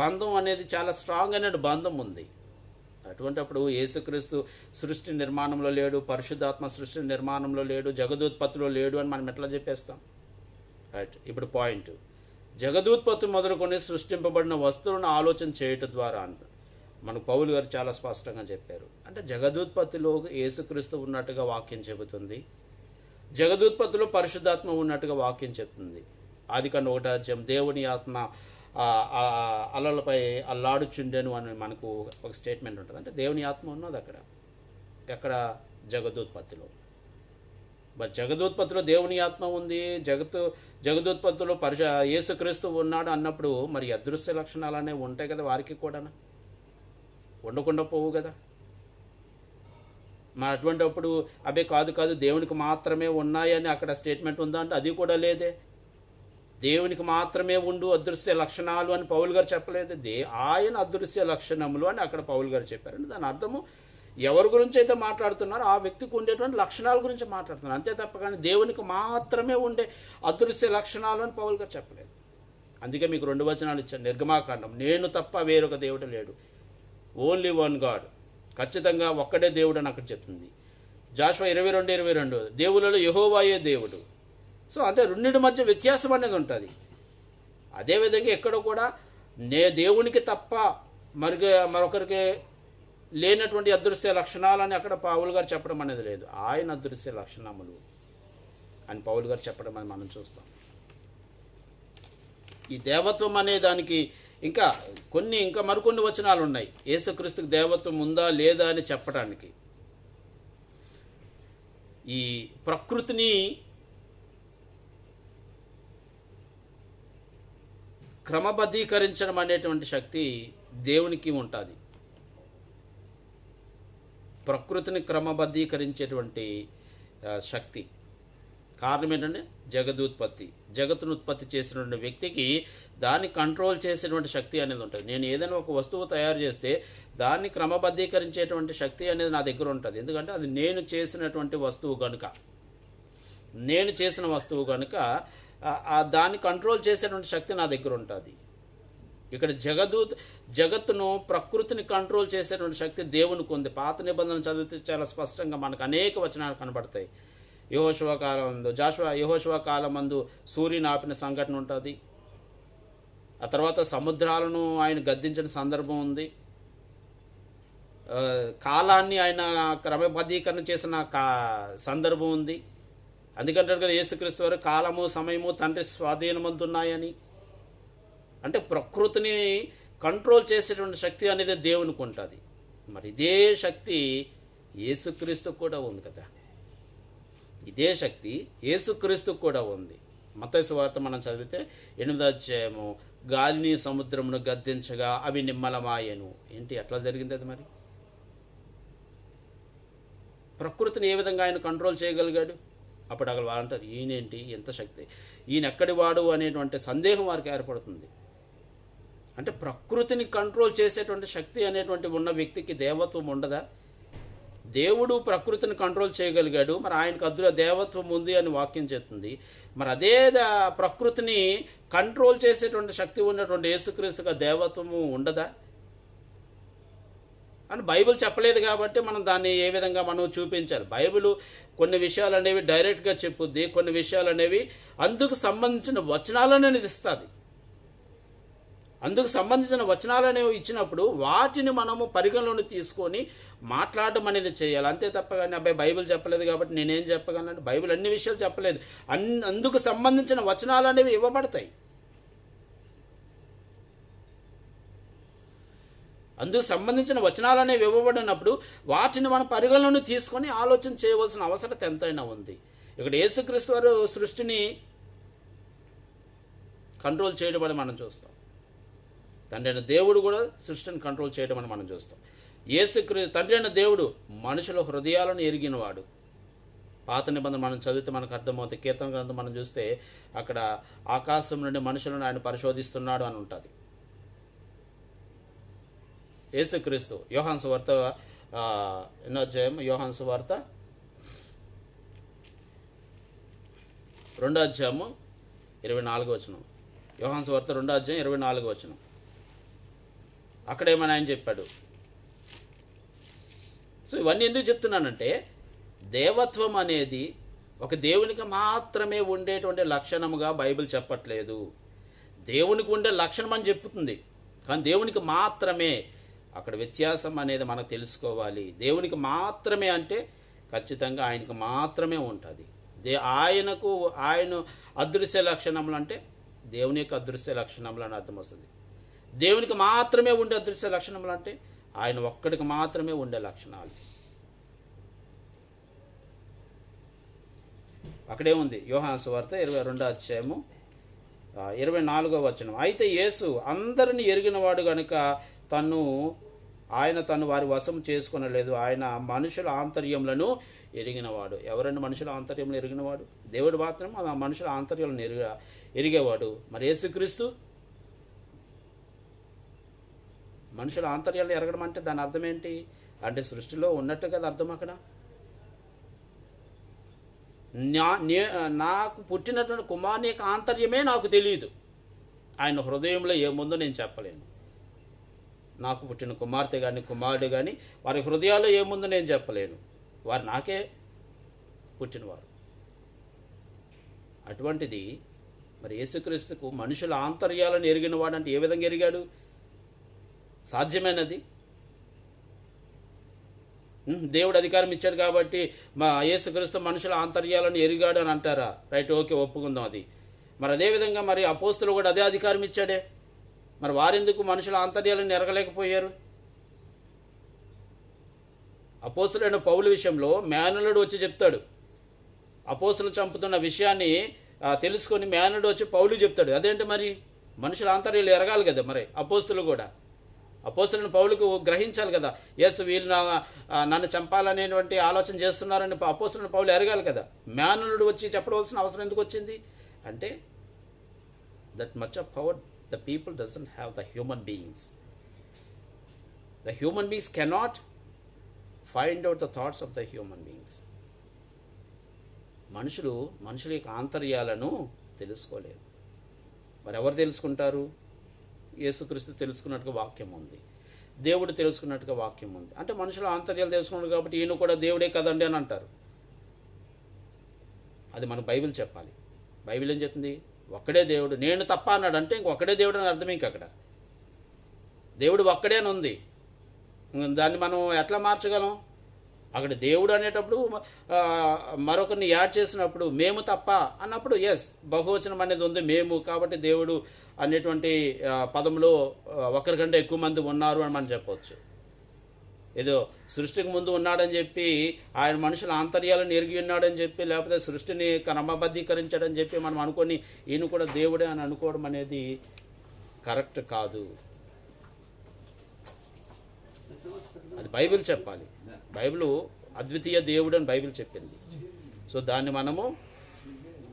బంధం అనేది చాలా స్ట్రాంగ్ అయిన బంధం ఉంది. అటువంటిప్పుడు యేసుక్రీస్తు సృష్టి నిర్మాణంలో లేడు, పరిశుద్ధాత్మ సృష్టి నిర్మాణంలో లేడు, జగదూత్పత్తిలో లేడు అని మనం ఎట్లా చెప్పేస్తాం? రైట్. ఇప్పుడు పాయింట్, జగదూత్పత్తి మొదలుకొని సృష్టింపబడిన వస్తువులను ఆలోచన చేయటం ద్వారా అంట మనకు పౌలు గారు చాలా స్పష్టంగా చెప్పారు. అంటే జగదూత్పత్తిలో యేసుక్రీస్తు ఉన్నట్టుగా వాక్యం చెబుతుంది, జగదూత్పత్తిలో పరిశుద్ధాత్మ ఉన్నట్టుగా వాక్యం చెప్తుంది. ఆదికాండం 1 దేవుని ఆత్మ అలలపై అల్లాడుచుండెను అని మనకు ఒక స్టేట్మెంట్ ఉంటుంది. అంటే దేవుని ఆత్మ ఉన్నది అక్కడ. ఎక్కడ? జగదోత్పత్తిలో. మరి జగదోత్పత్తిలో దేవుని ఆత్మ ఉంది, జగదోత్పత్తిలో యేసుక్రీస్తు ఉన్నాడు అన్నప్పుడు మరి అదృశ్య లక్షణాలు అనేవి ఉంటాయి కదా వారికి కూడా, ఉండకుండా పోవు కదా. మరి అటువంటిప్పుడు కాదు దేవునికి మాత్రమే ఉన్నాయని అక్కడ స్టేట్మెంట్ ఉందా అంటే అది కూడా లేదే. దేవునికి మాత్రమే ఉండు అదృశ్య లక్షణాలు అని పౌలు గారు చెప్పలేదు. ఆయన అదృశ్య లక్షణములు అని అక్కడ పౌలు గారు చెప్పారండి. దాని అర్థము ఎవరి గురించి అయితే మాట్లాడుతున్నారో ఆ వ్యక్తికి ఉండేటువంటి లక్షణాల గురించి మాట్లాడుతున్నారు, అంతే తప్ప కానీ దేవునికి మాత్రమే ఉండే అదృశ్య లక్షణాలు అని పౌలు గారు చెప్పలేదు. అందుకే మీకు 2 వచనాలు ఇచ్చాను. నిర్గమాకాండం, నేను తప్ప వేరొక దేవుడు లేడు, ఓన్లీ వన్ గాడ్, ఖచ్చితంగా ఒక్కడే దేవుడు అని అక్కడ చెప్తుంది. జాషువా 22:22 దేవులలో యెహోవాయే దేవుడు. సో అంటే రెండింటి మధ్య వ్యత్యాసం అనేది ఉంటుంది. అదేవిధంగా ఎక్కడ కూడా దేవునికి తప్ప మరొకరికి లేనటువంటి అదృశ్య లక్షణాలని అక్కడ పౌలు గారు చెప్పడం అనేది లేదు. ఆయన అదృశ్య లక్షణములు అని పౌలు గారు చెప్పడం అని మనం చూస్తాం. ఈ దేవత్వం అనే దానికి ఇంకా మరికొన్ని వచనాలు ఉన్నాయి యేసుక్రీస్తుకి దేవత్వం ఉందా లేదా అని చెప్పడానికి. ఈ ప్రకృతిని క్రమబద్ధీకరించడం అనేటువంటి శక్తి దేవునికి ఉంటుంది. ప్రకృతిని క్రమబద్ధీకరించేటువంటి శక్తి కారణం ఏంటంటే జగత్తును ఉత్పత్తి చేసినటువంటి వ్యక్తికి దాన్ని కంట్రోల్ చేసేటువంటి శక్తి అనేది ఉంటుంది. నేను ఏదైనా ఒక వస్తువు తయారు చేస్తే దాన్ని క్రమబద్ధీకరించేటువంటి శక్తి అనేది నా దగ్గర ఉంటుంది. ఎందుకంటే అది నేను చేసినటువంటి వస్తువు కనుక దాన్ని కంట్రోల్ చేసేటువంటి శక్తి నా దగ్గర ఉంటుంది. ఇక్కడ జగత్తును ప్రకృతిని కంట్రోల్ చేసేటువంటి శక్తి దేవునికి ఉంది. పాత నిబంధన చదివితే చాలా స్పష్టంగా మనకు అనేక వచనాలు కనబడతాయి. యెహోషువ కాలమందు సూర్యుని ఆపిన సంఘటన ఉంటుంది. ఆ తర్వాత సముద్రాలను ఆయన గద్దించిన సందర్భం ఉంది. కాలాన్ని ఆయన క్రమబద్ధీకరణ చేసిన సందర్భం ఉంది. అందుకంటే కదా యేసుక్రీస్తు వారు కాలము సమయము తండ్రి స్వాధీనమందున్నాయని. అంటే ప్రకృతిని కంట్రోల్ చేసేటువంటి శక్తి అనేది దేవునికి ఉంటుంది. మరి ఇదే శక్తి యేసుక్రీస్తుకు కూడా ఉంది కదా. ఇదే శక్తి యేసుక్రీస్తుకు కూడా ఉంది. మత్తయి సువార్త మనం చదివితే 8వ అధ్యాయము, గాలిని సముద్రమును గద్దించగా అవి నిమ్మలమాయెను. ఏంటి ఎట్లా జరిగింది అది? మరి ప్రకృతిని ఏ విధంగా ఆయన కంట్రోల్ చేయగలిగాడు? అప్పుడు అక్కడ వాళ్ళు అంటారు, ఈయనేంటి ఎంత శక్తి, ఈయన ఎక్కడి వాడు అనేటువంటి సందేహం వారికి ఏర్పడుతుంది. అంటే ప్రకృతిని కంట్రోల్ చేసేటువంటి శక్తి అనేటువంటి ఉన్న వ్యక్తికి దేవత్వం ఉండదా? దేవుడు ప్రకృతిని కంట్రోల్ చేయగలిగాడు, మరి ఆయనకు దేవత్వం ఉంది అని వాక్యం చెప్తుంది. మరి అదే ప్రకృతిని కంట్రోల్ చేసేటువంటి శక్తి ఉన్నటువంటి యేసుక్రీస్తుగా దేవత్వము ఉండదా అని బైబిల్ చెప్పలేదు. కాబట్టి మనం దాన్ని ఏ విధంగా మనం చూపించాలి? బైబిల్ కొన్ని విషయాలు అనేవి డైరెక్ట్గా చెప్పుద్ది, కొన్ని విషయాలు అనేవి అందుకు సంబంధించిన వచనాలను అనేది ఇస్తుంది. అందుకు సంబంధించిన వచనాలు అనేవి ఇచ్చినప్పుడు వాటిని మనము పరిగణలోకి తీసుకొని మాట్లాడడం అనేది చేయాలి. అంతే తప్ప కానీ బైబిల్ చెప్పలేదు కాబట్టి నేనేం చెప్పగలను? బైబిల్ అన్ని విషయాలు చెప్పలేదు. అందుకు సంబంధించిన వచనాలు అనేవి ఇవ్వబడతాయి. అందుకు సంబంధించిన వచనాలు అనేవి ఇవ్వబడినప్పుడు వాటిని మనం పరిగణలోకి తీసుకొని ఆలోచన చేయవలసిన అవసరం ఎంతైనా ఉంది. ఇక్కడ యేసుక్రీస్తు వారు సృష్టిని కంట్రోల్ చేయడం మనం చూస్తాం. తండ్రి అయిన దేవుడు కూడా సృష్టిని కంట్రోల్ చేయడం అని మనం చూస్తాం. తండ్రి అయిన దేవుడు మనుషుల హృదయాలను ఎరిగినవాడు. పాత నిబంధన మనం చదివితే మనకు అర్థమవుతుంది. కీర్తన గ్రంథం మనం చూస్తే అక్కడ ఆకాశం నుండి మనుషులను ఆయన పరిశోధిస్తున్నాడు అని ఉంటుంది. యేసుక్రీస్తు యోహాను సువార్త 8వ అధ్యాయం, యోహాను సువార్త 2వ అధ్యాయము 24వ వచనం. యోహాను సువార్త 2వ అధ్యాయం 24వ వచనం. అక్కడ ఏమని ఆయన చెప్పాడు? సో ఇవన్నీ ఎందుకు చెప్తున్నానంటే దేవత్వం అనేది ఒక దేవునికి మాత్రమే ఉండేటువంటి లక్షణముగా బైబిల్ చెప్పట్లేదు. దేవునికి ఉండే లక్షణం అని చెప్తుంది, కానీ దేవునికి మాత్రమే. అక్కడ వ్యత్యాసం అనేది మనకు తెలుసుకోవాలి. దేవునికి మాత్రమే అంటే ఖచ్చితంగా ఆయనకు మాత్రమే ఉంటుంది. ఆయన అదృశ్య లక్షణములు అంటే దేవుని యొక్క అదృశ్య లక్షణములు అని అర్థం వస్తుంది. దేవునికి మాత్రమే ఉండే అదృశ్య లక్షణములు అంటే ఆయన ఒక్కడికి మాత్రమే ఉండే లక్షణాలు. అక్కడే ఉంది యోహాను సువార్త 22వ అధ్యాయము 24వ వచనం. అయితే యేసు అందరిని ఎరిగినవాడు గనుక ఆయన తను వారి వశం చేసుకొనలేదు. ఆయన మనుషుల ఆంతర్యములను ఎరిగినవాడు. ఎవరండి మనుషుల ఆంతర్యములు ఎరిగినవాడు? దేవుడు మాత్రం ఆ మనుషుల ఆంతర్యాలను ఎరిగేవాడు. మరి యేసుక్రీస్తు మనుషుల ఆంతర్యాలను ఎరగడం అంటే దాని అర్థం ఏంటి అంటే సృష్టిలో ఉన్నట్టు కదా అర్థం. అక్కడ నాకు పుట్టినటువంటి కుమారుని యొక్క ఆంతర్యమే నాకు తెలియదు. ఆయన హృదయంలో ఏముందో నేను చెప్పలేను. నాకు పుట్టిన కుమార్తె కానీ కుమారుడు కానీ వారి హృదయాల్లో ఏముందో నేను చెప్పలేను. వారు నాకే పుట్టినవారు. అటువంటిది మరి యేసుక్రీస్తుకు మనుషుల ఆంతర్యాలను ఎరిగినవాడు అంటే ఏ విధంగా ఎరిగాడు? సాధ్యమైనది. దేవుడు అధికారం ఇచ్చాడు కాబట్టి మా యేసుక్రీస్తు మనుషుల ఆంతర్యాలను ఎరిగాడు అని అంటారా? రైట్, ఓకే, ఒప్పుకుందాం అది. మరి అదేవిధంగా మరి అపోస్తులు కూడా అదే అధికారం ఇచ్చాడే. మరి వారెందుకు మనుషుల ఆంతర్యాలను ఎరగలేకపోయారు? అపోస్తులైన పౌలు విషయంలో మేనలుడు వచ్చి చెప్తాడు. అపోస్తులు చంపుతున్న విషయాన్ని తెలుసుకొని మేనలుడు వచ్చి పౌలు చెప్తాడు. అదేంటి మరి మనుషుల ఆంతర్యాలు ఎరగాలి కదా. మరి అపోస్తులు కూడా అపోస్తులైన పౌలుకు గ్రహించాలి కదా. ఎస్, వీళ్ళు నన్ను చంపాలనేటువంటి ఆలోచన చేస్తున్నారని అపోస్తులైన పౌలు ఎరగాలి కదా. మేనలుడు వచ్చి చెప్పవలసిన అవసరం ఎందుకు వచ్చింది అంటే that much of power the people doesn't have the human beings. The human beings cannot find out the thoughts of the human beings. మనుషుల యొక్క ఆంతర్యాలను తెలుసుకోలేరు. మరి ఎవరు తెలుసుకుంటారు? యేసుక్రీస్తు తెలుసుకున్నట్టుగా వాక్యం ఉంది, దేవుడు తెలుసుకున్నట్టుగా వాక్యం ఉంది. అంటే మనుషుల ఆంతర్యాలు తెలుసుకున్నారు కాబట్టి ఈయన కూడా దేవుడే కదండి అని అంటారు. అది మన బైబిల్ చెప్పాలి. బైబిల్ ఏం చెప్తుంది? ఒక్కడే దేవుడు, నేను తప్ప అన్నాడు అంటే ఇంకొక్కడే దేవుడు అని అర్థం. ఇంకక్కడ దేవుడు ఒక్కడే అని ఉంది. దాన్ని మనం ఎట్లా మార్చగలం? అక్కడ దేవుడు అనేటప్పుడు మరొకరిని యాడ్ చేసినప్పుడు మేము తప్ప అన్నప్పుడు ఎస్, బహువచనం అనేది ఉంది మేము, కాబట్టి దేవుడు అనేటువంటి పదంలో ఒకరికంటే ఎక్కువ మంది ఉన్నారు అని మనం చెప్పవచ్చు. ఏదో సృష్టికి ముందు ఉన్నాడని చెప్పి ఆయన మనుషుల ఆంతర్యాలను ఎరిగి ఉన్నాడని చెప్పి లేకపోతే సృష్టిని క్రమబద్ధీకరించాడని చెప్పి మనం అనుకొని ఈయన కూడా దేవుడే అని అనుకోవడం అనేది కరెక్ట్ కాదు. అది బైబిల్ చెప్పాలి. బైబిల్ అద్వితీయ దేవుడు అని బైబిల్ చెప్పింది. సో దాన్ని మనము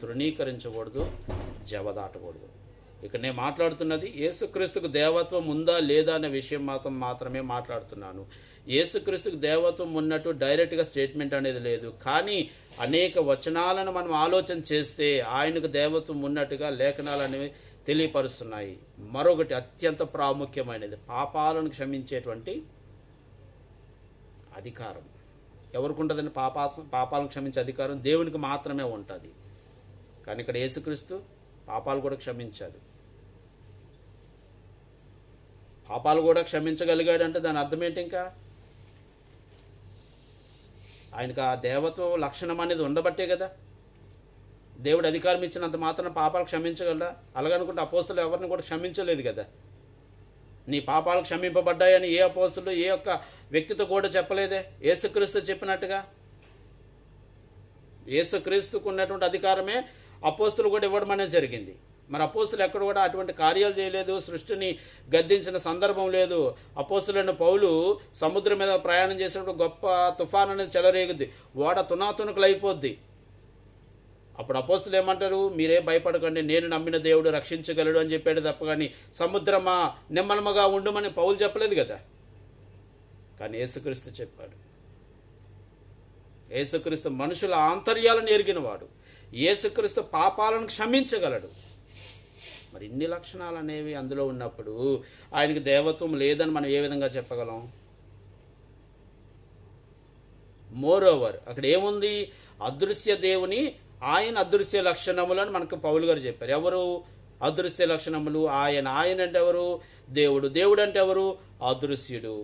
తృణీకరించకూడదు, జవదాటకూడదు. ఇక్కడ నేను మాట్లాడుతున్నది యేసుక్రీస్తుకు దేవత్వం ఉందా లేదా అనే విషయం మాత్రమే మాట్లాడుతున్నాను. యేసుక్రీస్తుకు దేవత్వం ఉన్నట్టు డైరెక్ట్గా స్టేట్మెంట్ అనేది లేదు. కానీ అనేక వచనాలను మనం ఆలోచన చేస్తే ఆయనకు దేవత్వం ఉన్నట్టుగా లేఖనాలు అనేవి తెలియపరుస్తున్నాయి. మరొకటి అత్యంత ప్రాముఖ్యమైనది, పాపాలను క్షమించేటువంటి అధికారం. ఎవరికి ఉంటుందని? పాపాలను క్షమించే అధికారం దేవునికి మాత్రమే ఉంటుంది. కానీ ఇక్కడ యేసుక్రీస్తు పాపాలు కూడా క్షమించాడు. పాపాలు కూడా క్షమించగలిగాడు అంటే దాని అర్థం ఏంటి? ఇంకా ఆయనకు ఆ దేవత్వ లక్షణం అనేది ఉండబట్టే కదా. దేవుడు అధికారం ఇచ్చినంత మాత్రం పాపాలు క్షమించగలరా? అలాగనుకుంటే అపోస్తులు ఎవరిని కూడా క్షమించలేదు కదా. నీ పాపాలు క్షమింపబడ్డాయని ఏ అపోస్తులు ఏ ఒక్క వ్యక్తితో కూడా చెప్పలేదే. యేసుక్రీస్తు చెప్పినట్టుగా యేసుక్రీస్తుకు ఉన్నటువంటి అధికారమే అపోస్తులు కూడా ఇవ్వడం అనేది జరిగింది. మరి అపోస్తులు ఎక్కడ కూడా అటువంటి కార్యాలు చేయలేదు, సృష్టిని గద్దించిన సందర్భం లేదు. అపోస్తులైన పౌలు సముద్రం మీద ప్రయాణం చేసినప్పుడు గొప్ప తుఫాను అనేది చెలరేగుద్ది, ఓడ తునాతునకలు అయిపోద్ది. అప్పుడు అపోస్తులు ఏమంటారు? మీరే భయపడకండి, నేను నమ్మిన దేవుడు రక్షించగలడు అని చెప్పాడు తప్ప కానీ సముద్రమా నిమ్మలమగా ఉండుమని పౌలు చెప్పలేదు కదా. కానీ యేసుక్రీస్తు చెప్పాడు. యేసుక్రీస్తు మనుషుల ఆంతర్యాలను ఎరిగినవాడు. యేసుక్రీస్తు పాపాలను క్షమించగలడు. మరి ఇన్ని లక్షణాలు అనేవి అందులో ఉన్నప్పుడు ఆయనకి దేవత్వం లేదని మనం ఏ విధంగా చెప్పగలం? మోర్ ఓవర్ అక్కడ ఏముంది? అదృశ్య దేవుని ఆయన అదృశ్య లక్షణములు అని మనకు పౌలు గారు చెప్పారు. ఎవరు అదృశ్య లక్షణములు? ఆయన అంటే ఎవరు? దేవుడు. దేవుడు అంటే ఎవరు? అదృశ్యుడు.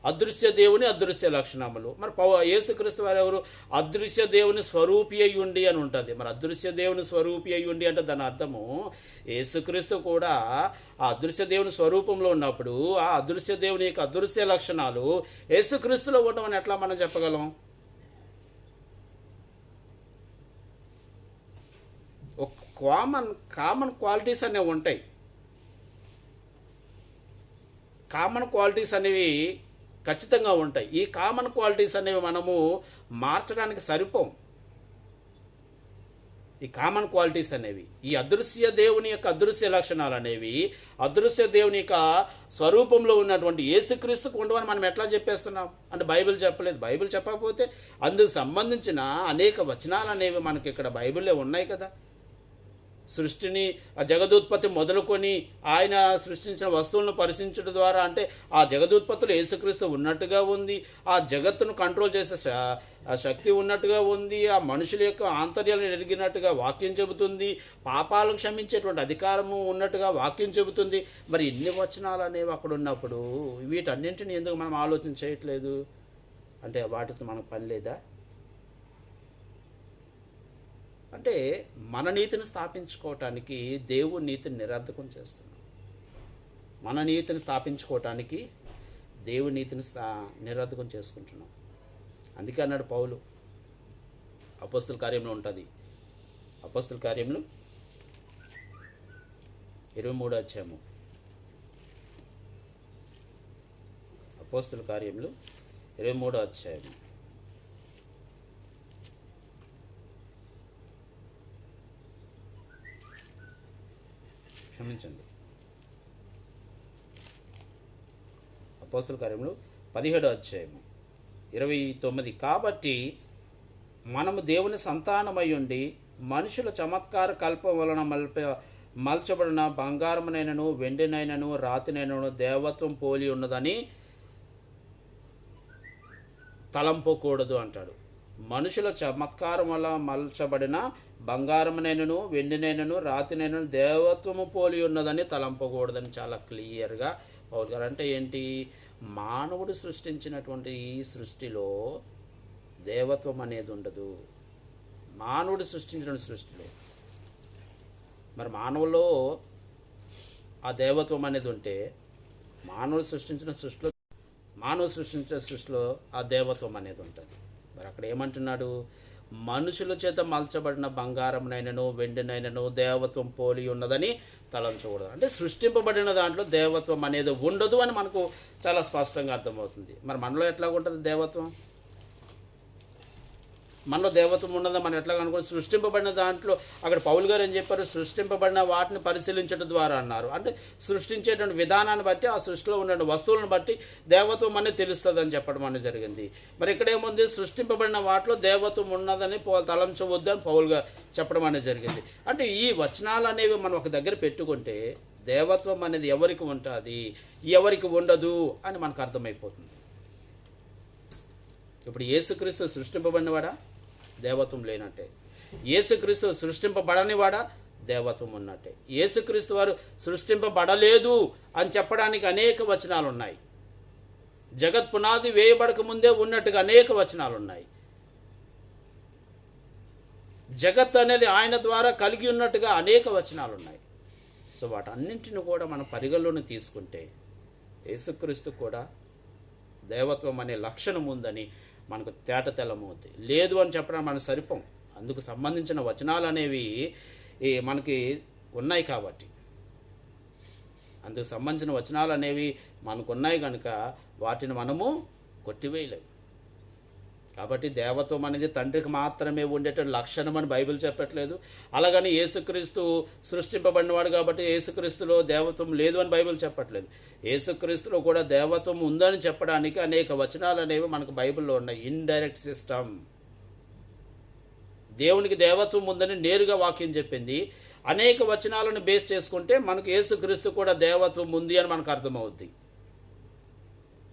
అదృశ్య దేవుని అదృశ్య లక్షణములు. మరి యేసుక్రీస్తు వారు ఎవరు? అదృశ్య దేవుని స్వరూపి అయి ఉండి అని ఉంటుంది. మరి అదృశ్య దేవుని స్వరూపి అయి ఉండి అంటే దాని అర్థము యేసుక్రీస్తు కూడా ఆ అదృశ్య దేవుని స్వరూపంలో ఉన్నప్పుడు ఆ అదృశ్య దేవుని యొక్క అదృశ్య లక్షణాలు యేసుక్రీస్తులో ఉండమని ఎట్లా మనం చెప్పగలం? ఒక కామన్ క్వాలిటీస్ అనేవి ఉంటాయి. కామన్ క్వాలిటీస్ అనేవి ఖచ్చితంగా ఉంటాయి. ఈ కామన్ క్వాలిటీస్ అనేవి మనము మార్చడానికి సరిపోం. ఈ కామన్ క్వాలిటీస్ అనేవి, ఈ అదృశ్య దేవుని యొక్క అదృశ్య లక్షణాలు అనేవి అదృశ్య దేవుని యొక్క స్వరూపంలో ఉన్నటువంటి యేసుక్రీస్తుకు ఉండవని మనం ఎట్లా చెప్పేస్తున్నాం అంటే బైబిల్ చెప్పలేదు. బైబిల్ చెప్పకపోతే అందుకు సంబంధించిన అనేక వచనాలు అనేవి మనకి ఇక్కడ బైబిల్లో ఉన్నాయి కదా. సృష్టిని ఆ జగదుత్పత్తి మొదలుకొని ఆయన సృష్టించిన వస్తువులను పరిశీలించడం ద్వారా అంటే ఆ జగదుత్పత్తులు యేసుక్రీస్తు ఉన్నట్టుగా ఉంది. ఆ జగత్తును కంట్రోల్ చేసే శక్తి ఉన్నట్టుగా ఉంది. ఆ మనుషుల యొక్క ఆంతర్యాలను ఎరిగినట్టుగా వాక్యం చెబుతుంది. పాపాలను క్షమించేటువంటి అధికారము ఉన్నట్టుగా వాక్యం చెబుతుంది. మరి ఇన్ని వచనాలు అనేవి అక్కడ ఉన్నప్పుడు వీటన్నింటిని ఎందుకు మనం ఆలోచన చేయట్లేదు అంటే వాటితో మనకు పని లేదా? అంటే మన నీతిని స్థాపించుకోవటానికి దేవుని నీతిని నిరర్థకం చేస్తున్నాం. మన నీతిని స్థాపించుకోవటానికి దేవుని నీతిని నిరర్థకం చేసుకుంటున్నాం. అందుకే అన్నాడు పౌలు, అపోస్తుల కార్యంలో ఉంటుంది. అపోస్తుల కార్యంలో 23వ అధ్యాయము. అపోస్తుల కార్యంలో 23వ అధ్యాయము. క్షమించండి, అపోస్తుల కార్యములు 17వ అధ్యాయము 29. కాబట్టి మనము దేవుని సంతానమై ఉండి మనుషుల చమత్కార కల్పం వలన మల్చబడిన బంగారమునైనను వెండినైనను రాతినైనను దేవత్వం పోలి ఉన్నదని తలంపకూడదు అంటాడు. మనుషుల చమత్కారం వల్ల మల్చబడిన బంగారమునైనను వెండినైనను రాతినైనను దేవత్వము పోలి ఉన్నదని తలంపకూడదని చాలా క్లియర్గా పౌలు గారు. అంటే ఏంటి? మానవుడు సృష్టించినటువంటి ఈ సృష్టిలో దేవత్వం అనేది ఉండదు. మానవుడు సృష్టించిన సృష్టిలో మరి మానవులో ఆ దేవత్వం అనేది ఉంటే మానవుడు సృష్టించిన సృష్టిలో ఆ దేవత్వం అనేది ఉంటుంది. మరి అక్కడ ఏమంటున్నాడు? మనుషుల చేత మలచబడిన బంగారంనైనను వెండినైనను దేవత్వం పోలి ఉన్నదని తలంచకూడదు. అంటే సృష్టింపబడిన దాంట్లో దేవత్వం అనేది ఉండదు అని మనకు చాలా స్పష్టంగా అర్థమవుతుంది. మరి మనలో ఎట్లా ఉంటుంది దేవత్వం? మనలో దేవత్వం ఉన్నదా మనం ఎట్లా అనుకో? సృష్టింపబడిన దాంట్లో అక్కడ పౌలు గారు ఏం చెప్పారు? సృష్టింపబడిన వాటిని పరిశీలించడం ద్వారా అన్నారు. అంటే సృష్టించేటువంటి విధానాన్ని బట్టి ఆ సృష్టిలో ఉన్న వస్తువులను బట్టి దేవత్వం అనేది తెలుస్తుంది అని చెప్పడం అనేది జరిగింది. మరి ఇక్కడ ఏముంది? సృష్టింపబడిన వాటిలో దేవత్వం ఉన్నదని తలంచవద్దు అని పౌలు గారు చెప్పడం అనేది జరిగింది. అంటే ఈ వచనాలు అనేవి మనం ఒక దగ్గర పెట్టుకుంటే దేవత్వం అనేది ఎవరికి ఉంటుంది, ఎవరికి ఉండదు అని మనకు అర్థమైపోతుంది. ఇప్పుడు యేసుక్రీస్తు సృష్టింపబడినవాడా? దేవత్వం లేనట్టే. యేసుక్రీస్తు సృష్టింపబడనివాడా? దేవత్వం ఉన్నట్టే. యేసుక్రీస్తు వారు సృష్టింపబడలేదు అని చెప్పడానికి అనేక వచనాలు ఉన్నాయి. జగత్ పునాది వేయబడక ముందే ఉన్నట్టుగా అనేక వచనాలు ఉన్నాయి. జగత్ అనేది ఆయన ద్వారా కలిగి ఉన్నట్టుగా అనేక వచనాలు ఉన్నాయి. సో వాటన్నింటిని కూడా మనం పరిగణలోకి తీసుకుంటే యేసుక్రీస్తు కూడా దేవత్వం అనే లక్షణం ఉందని మనకు తేటతెల్లమవుతాయి. లేదు అని చెప్పడం మనం సరిపోం. అందుకు సంబంధించిన వచనాలు అనేవి మనకి ఉన్నాయి కాబట్టి, అందుకు సంబంధించిన వచనాలు అనేవి మనకు ఉన్నాయి కనుక వాటిని మనము కొట్టివేయలేము. కాబట్టి దేవత్వం అనేది తండ్రికి మాత్రమే ఉండేటువంటి లక్షణం అని బైబిల్ చెప్పట్లేదు. అలాగని యేసుక్రీస్తు సృష్టింపబడినవాడు కాబట్టి యేసుక్రీస్తులో దేవత్వం లేదు అని బైబిల్ చెప్పట్లేదు. యేసుక్రీస్తులో కూడా దేవత్వం ఉందని చెప్పడానికి అనేక వచనాలు అనేవి మనకు బైబిల్లో ఉన్నాయి. Indirect system. దేవునికి దేవత్వం ఉందని నేరుగా వాక్యం చెప్పింది. అనేక వచనాలను బేస్ చేసుకుంటే మనకు యేసుక్రీస్తు కూడా దేవత్వం ఉంది అని మనకు అర్థమవుద్ది.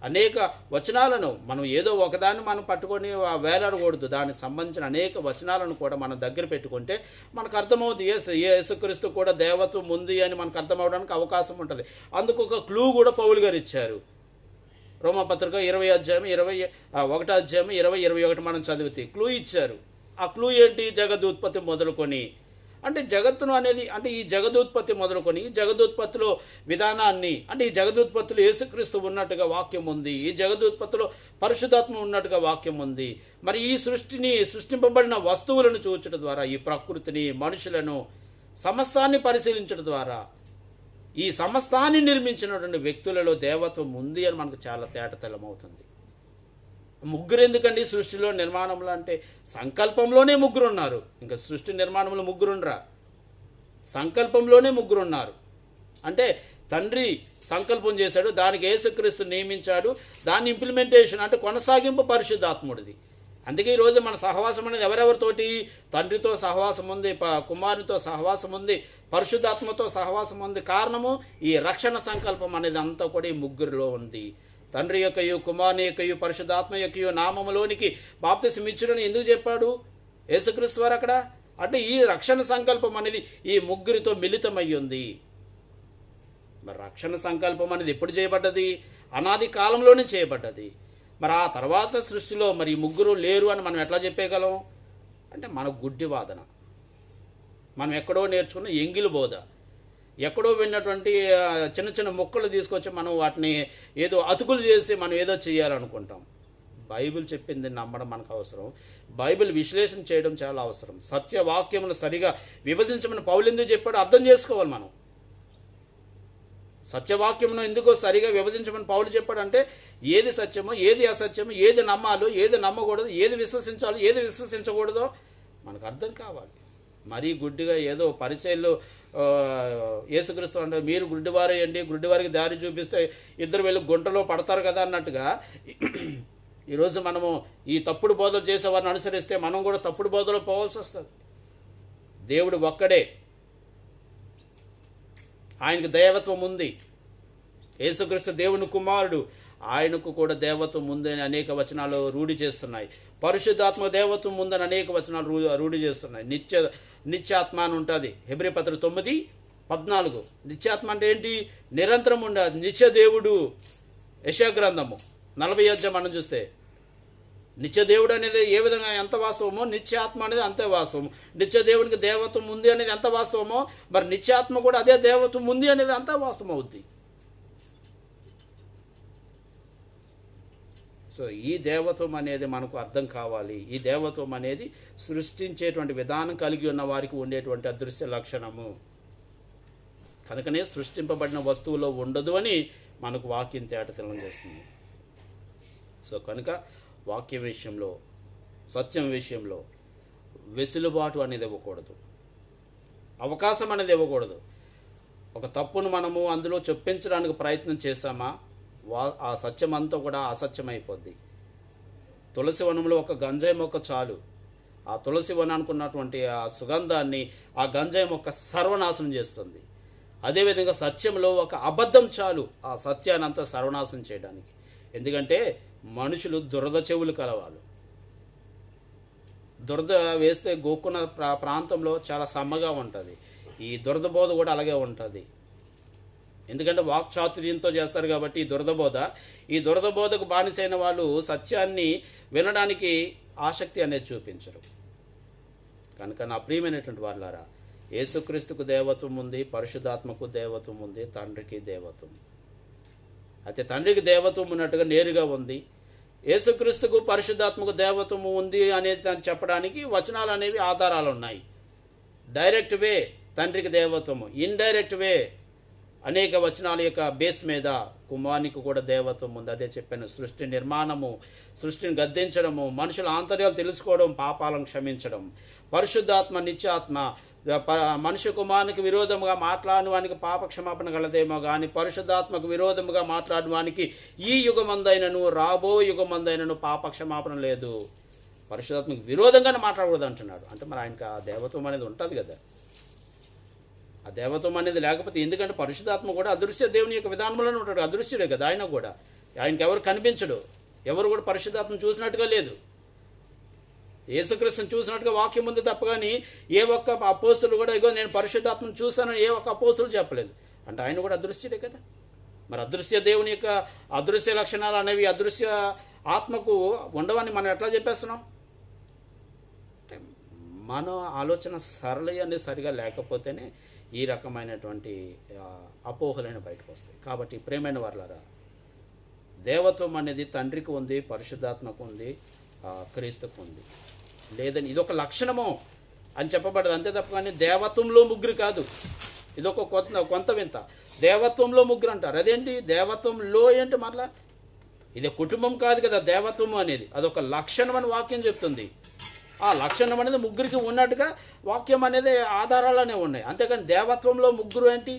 అనేక వచనాలను మనం ఏదో ఒకదాన్ని మనం పట్టుకొని వేలాడకూడదు. దానికి సంబంధించిన అనేక వచనాలను కూడా మనం దగ్గర పెట్టుకుంటే మనకు అర్థమవుతుంది యేసుక్రీస్తు కూడా దేవత్వం ఉంది అని మనకు అర్థమవడానికి అవకాశం ఉంటుంది. అందుకు ఒక క్లూ కూడా పౌలు గారు ఇచ్చారు. రోమాపత్రిక 20 అధ్యాయం 21 అధ్యాయం 20-21 మనం చదివితే క్లూ ఇచ్చారు. ఆ క్లూ ఏంటి? జగదుత్పత్తి మొదలుకొని, అంటే జగత్తును అనేది, అంటే ఈ జగదుత్పత్తి మొదలుకొని ఈ జగదుత్పత్తిలో విధానాన్ని, అంటే ఈ జగదుత్పత్తిలో యేసుక్రీస్తు ఉన్నట్టుగా వాక్యం ఉంది, ఈ జగదుత్పత్తిలో పరిశుద్ధాత్మ ఉన్నట్టుగా వాక్యం ఉంది. మరి ఈ సృష్టింపబడిన వస్తువులను చూచడం ద్వారా, ఈ ప్రకృతిని, మనుషులను, సమస్తాన్ని పరిశీలించడం ద్వారా ఈ సమస్తాన్ని నిర్మించినటువంటి వ్యక్తులలో దేవత్వం ఉంది అని మనకు చాలా తేటతెల్లమవుతుంది. ముగ్గురు ఎందుకండి సృష్టిలో, నిర్మాణంలో? అంటే సంకల్పంలోనే ముగ్గురు ఉన్నారు. ఇంకా సృష్టి నిర్మాణంలో ముగ్గురుండ్రా, సంకల్పంలోనే ముగ్గురు ఉన్నారు. అంటే తండ్రి సంకల్పం చేశాడు, దానికి యేసుక్రీస్తు నియమించాడు, దాని ఇంప్లిమెంటేషన్ అంటే కొనసాగింపు పరిశుద్ధాత్ముడిది. అందుకే ఈరోజు మన సహవాసం అనేది ఎవరెవరితోటి? తండ్రితో సహవాసం ఉంది, కుమారునితో సహవాసం ఉంది, పరిశుద్ధాత్మతో సహవాసం ఉంది. కారణము ఈ రక్షణ సంకల్పం అనేది అంతా కూడా ఈ ముగ్గురిలో ఉంది. తండ్రి యొక్కయు, కుమారుని యొక్కయు, పరిశుద్ధాత్మ యొక్కయు నామములోనికి బాప్తిసం ఇచ్చుడని ఎందుకు చెప్పాడు యేసుక్రీస్తు వారు అక్కడ? అంటే ఈ రక్షణ సంకల్పం అనేది ఈ ముగ్గురితో మిళితమై ఉంది. మరి రక్షణ సంకల్పం అనేది ఎప్పుడు చేయబడ్డది? అనాది కాలంలోనే చేయబడ్డది. మరి ఆ తర్వాత సృష్టిలో మరి ఈ ముగ్గురు లేరు అని మనం ఎట్లా చెప్పేయగలం? అంటే మన గుడ్డి వాదన, మనం ఎక్కడో నేర్చుకున్న ఎంగిలి బోధ, ఎక్కడో విన్నటువంటి చిన్న చిన్న మొక్కలు తీసుకొచ్చి మనం వాటిని ఏదో అతుకులు చేసి మనం ఏదో చేయాలనుకుంటాం. బైబిల్ చెప్పింది నమ్మడం మనకు అవసరం, బైబిల్ విశ్లేషణ చేయడం చాలా అవసరం. సత్యవాక్యమును సరిగా విభజించమని పౌలు ఎందుకు చెప్పాడో అర్థం చేసుకోవాలి మనం. సత్యవాక్యమును ఎందుకో సరిగా విభజించమని పౌలు చెప్పాడంటే ఏది సత్యమో, ఏది అసత్యమో, ఏది నమ్మాలో, ఏది నమ్మకూడదు, ఏది విశ్వసించాలో, ఏది విశ్వసించకూడదో మనకు అర్థం కావాలి. మరీ గుడ్డిగా ఏదో పరిచయలు యేసుక్రీస్తు అంటే మీరు గుడ్డివారేయండి, గుడ్డివారికి దారి చూపిస్తే ఇద్దరు వెళ్ళి గుంటలో పడతారు కదా అన్నట్టుగా ఈరోజు మనము ఈ తప్పుడు బోధలు చేసేవారిని అనుసరిస్తే మనం కూడా తప్పుడు బోధలో పోవాల్సి వస్తుంది. దేవుడు ఒక్కడే, ఆయనకు దైవత్వం ఉంది. యేసుక్రీస్తు దేవుని కుమారుడు, ఆయనకు కూడా దేవత్వం ఉందని అనేక వచనాలు రూఢి చేస్తున్నాయి. పరిశుద్ధాత్మ దేవత్వం ఉందని అనేక వచనాలు రూఢి చేస్తున్నాయి. నిత్యాత్మ అని ఉంటుంది. హెబ్రీ పత్రిక 9:14. నిత్యాత్మ అంటే ఏంటి? నిరంతరం ఉండదు. నిత్య దేవుడు. యెషయా గ్రంథము 40 మనం చూస్తే నిత్య దేవుడు అనేది ఏ విధంగా ఎంత వాస్తవమో నిత్యాత్మ అనేది అంతే వాస్తవం. నిత్య దేవునికి దేవత్వం ఉంది అనేది ఎంత వాస్తవమో మరి నిత్యాత్మ కూడా అదే దేవత్వం ఉంది అనేది అంతా వాస్తవం అవుద్ది. సో ఈ దేవత్వం అనేది మనకు అర్థం కావాలి. ఈ దేవత్వం అనేది సృష్టించేటువంటి విధానం కలిగి ఉన్న వారికి ఉండేటువంటి అదృశ్య లక్షణము. కనుకనే సృష్టింపబడిన వస్తువులో ఉండదు అని మనకు వాక్యం తేటతెల్లం చేస్తుంది. సో కనుక వాక్యం విషయంలో, సత్యం విషయంలో వెసులుబాటు అనేది ఇవ్వకూడదు, అవకాశం అనేది ఇవ్వకూడదు. ఒక తప్పును మనము అందులో చొప్పించడానికి ప్రయత్నం చేశామా ఆ సత్యం అంతా కూడా అసత్యమైపోద్ది. తులసి వనంలో ఒక గంజాయి మొక్క చాలు, ఆ తులసి వనానికి ఉన్నటువంటి ఆ సుగంధాన్ని ఆ గంజాయి మొక్క సర్వనాశనం చేస్తుంది. అదేవిధంగా సత్యంలో ఒక అబద్ధం చాలు ఆ సత్యాన్ని అంతా సర్వనాశనం చేయడానికి. ఎందుకంటే మనుషులు దురద చెవులు కలవాళ్ళు. దురద వేస్తే గోక్కున్న ప్రాంతంలో చాలా సమ్మగా ఉంటుంది. ఈ దురద బోధ కూడా అలాగే ఉంటుంది. ఎందుకంటే వాక్చాతుర్యంతో చేస్తారు కాబట్టి ఈ దురద బోధకు బానిసైన వాళ్ళు సత్యాన్ని వినడానికి ఆసక్తి అనేది చూపించరు. కనుక నా ప్రియమైనటువంటి వాళ్ళారా, యేసుక్రీస్తుకు దేవత్వం ఉంది, పరిశుద్ధాత్మకు దేవత్వం ఉంది, తండ్రికి దేవత్వం. అయితే తండ్రికి దేవత్వం ఉన్నట్టుగా నేరుగా ఉంది, యేసుక్రీస్తుకు పరిశుద్ధాత్మకు దేవత్వము ఉంది అనేది చెప్పడానికి వచనాలు అనేవి ఆధారాలు ఉన్నాయి. డైరెక్ట్ వే తండ్రికి దేవత్వము, ఇండైరెక్ట్ వే అనేక వచనాల యొక్క బేస్ మీద కుమారునికి కూడా దేవత్వం ఉంది. అదే చెప్పాను, సృష్టి నిర్మాణము, సృష్టిని గద్దించడము, మనుషుల ఆంతర్యాలు తెలుసుకోవడం, పాపాలను క్షమించడం. పరిశుద్ధాత్మ నిత్యాత్మ మనుష్య కుమారునికి విరోధముగా మాట్లాడిన వానికి పాప క్షమాపణ గలదేమో కానీ పరిశుద్ధాత్మకు విరోధముగా మాట్లాడిన వానికి ఈ యుగమందైనను రాబో యుగమందైనను పాప క్షమాపణ లేదు. పరిశుద్ధాత్మకు విరోధంగానే మాట్లాడకూడదు అంటున్నాడు. అంటే మరి ఆయనకి ఆ దేవత్వం అనేది ఉంటుంది కదా. ఆ దేవత్వం అనేది లేకపోతే, ఎందుకంటే పరిశుద్ధాత్మ కూడా అదృశ్య దేవుని యొక్క విధానంలోనే ఉంటాడు, అదృశ్యుడే కదా ఆయన కూడా. ఆయనకి ఎవరు కనిపించడు, ఎవరు కూడా పరిశుద్ధాత్మ చూసినట్టుగా లేదు. యేసుక్రీస్తుని చూసినట్టుగా వాక్యం ఉంది తప్ప కానీ ఏ ఒక్క అపోస్తులు కూడా ఇగో నేను పరిశుద్ధాత్మను చూశానని ఏ ఒక్క అపోస్తులు చెప్పలేదు. అంటే ఆయన కూడా అదృశ్యుడే కదా. మరి అదృశ్య దేవుని యొక్క అదృశ్య లక్షణాలు అనేవి అదృశ్య ఆత్మకు ఉండవని మనం ఎట్లా చెప్పేస్తున్నాం? అంటే మన ఆలోచన సరళి అనేది సరిగా లేకపోతేనే ఈ రకమైనటువంటి అపోహలైన బయటకు వస్తాయి. కాబట్టి ప్రేమైన వారలారా, దేవత్వం అనేది తండ్రికి ఉంది, పరిశుద్ధాత్మకు ఉంది, క్రీస్తుకు ఉంది. లేదని ఇదొక లక్షణము అని చెప్పబడదు, అంతే తప్ప కానీ దేవత్వంలో ముగ్గురు కాదు. ఇదొక కొంత వింత. దేవత్వంలో ముగ్గురు అంటారు. అదేంటి దేవత్వంలో ఏంటి? మరలా ఇది కుటుంబం కాదు కదా దేవత్వం అనేది, అదొక లక్షణం అని వాక్యం చెప్తుంది. ఆ లక్షణం అనేది ముగ్గురికి ఉన్నట్టుగా వాక్యం అనేది ఆధారాలనే ఉన్నాయి. అంతేకాని దేవత్వంలో ముగ్గురు ఏంటి?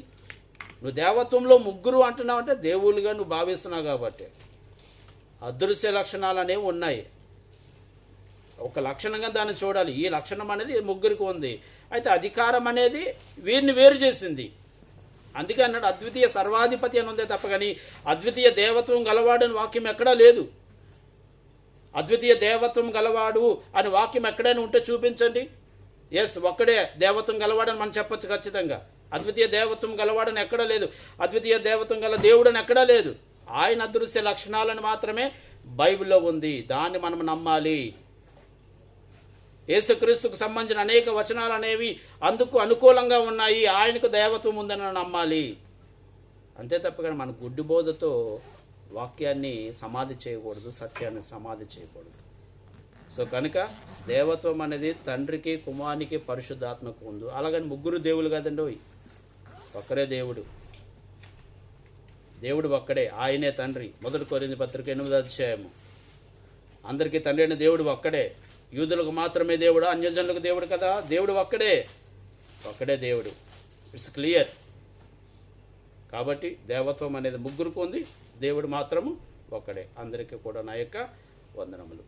నువ్వు దేవత్వంలో ముగ్గురు అంటున్నావు అంటే దేవుళ్ళుగా నువ్వు భావిస్తున్నావు కాబట్టి. అదృశ్య లక్షణాలు అనేవి ఉన్నాయి, ఒక లక్షణంగా దాన్ని చూడాలి. ఈ లక్షణం అనేది ముగ్గురికి ఉంది. అయితే అధికారం అనేది వీరిని వేరు చేసింది. అందుకే అన్నాడు అద్వితీయ సర్వాధిపతి అని ఉందే తప్ప కానీ అద్వితీయ దేవత్వం గలవాడు అని వాక్యం ఎక్కడా లేదు. అద్వితీయ దేవత్వం గలవాడు అని వాక్యం ఎక్కడైనా ఉంటే చూపించండి. ఎస్, ఒక్కడే దేవత్వం గలవాడని మనం చెప్పొచ్చు ఖచ్చితంగా. అద్వితీయ దేవత్వం గలవాడని ఎక్కడా లేదు. అద్వితీయ దేవత్వం గల దేవుడు అని ఎక్కడా లేదు. ఆయన అదృశ్య లక్షణాలను మాత్రమే బైబిల్లో ఉంది, దాన్ని మనం నమ్మాలి. యేసుక్రీస్తుకు సంబంధించిన అనేక వచనాలు అనేవి అందుకు అనుకూలంగా ఉన్నాయి, ఆయనకు దేవత్వం ఉందని నమ్మాలి. అంతే తప్ప మన గుడ్డి బోధతో వాక్యాన్ని సమాధి చేయకూడదు, సత్యాన్ని సమాధి చేయకూడదు. సో కనుక దేవత్వం అనేది తండ్రికి, కుమారునికి, పరిశుద్ధాత్మకు ఉంది. అలాగని ముగ్గురు దేవుళ్ళు కాదండి, ఒక్కరే దేవుడు. దేవుడు ఒక్కడే, ఆయనే తండ్రి. 1 కొరింథీ పత్రిక 8వ అధ్యాయము. అందరికీ తండ్రి అయిన దేవుడు ఒక్కడే. యూదులకు మాత్రమే దేవుడు, అన్యజనులకు దేవుడు కదా. దేవుడు ఒక్కడే, ఒక్కడే దేవుడు. It's clear. కాబట్టి దేవత్వం అనేది ముగ్గురికి ఉంది, దేవుడు మాత్రము ఒక్కడే. అందరికీ కూడా నా యొక్క వందనములు.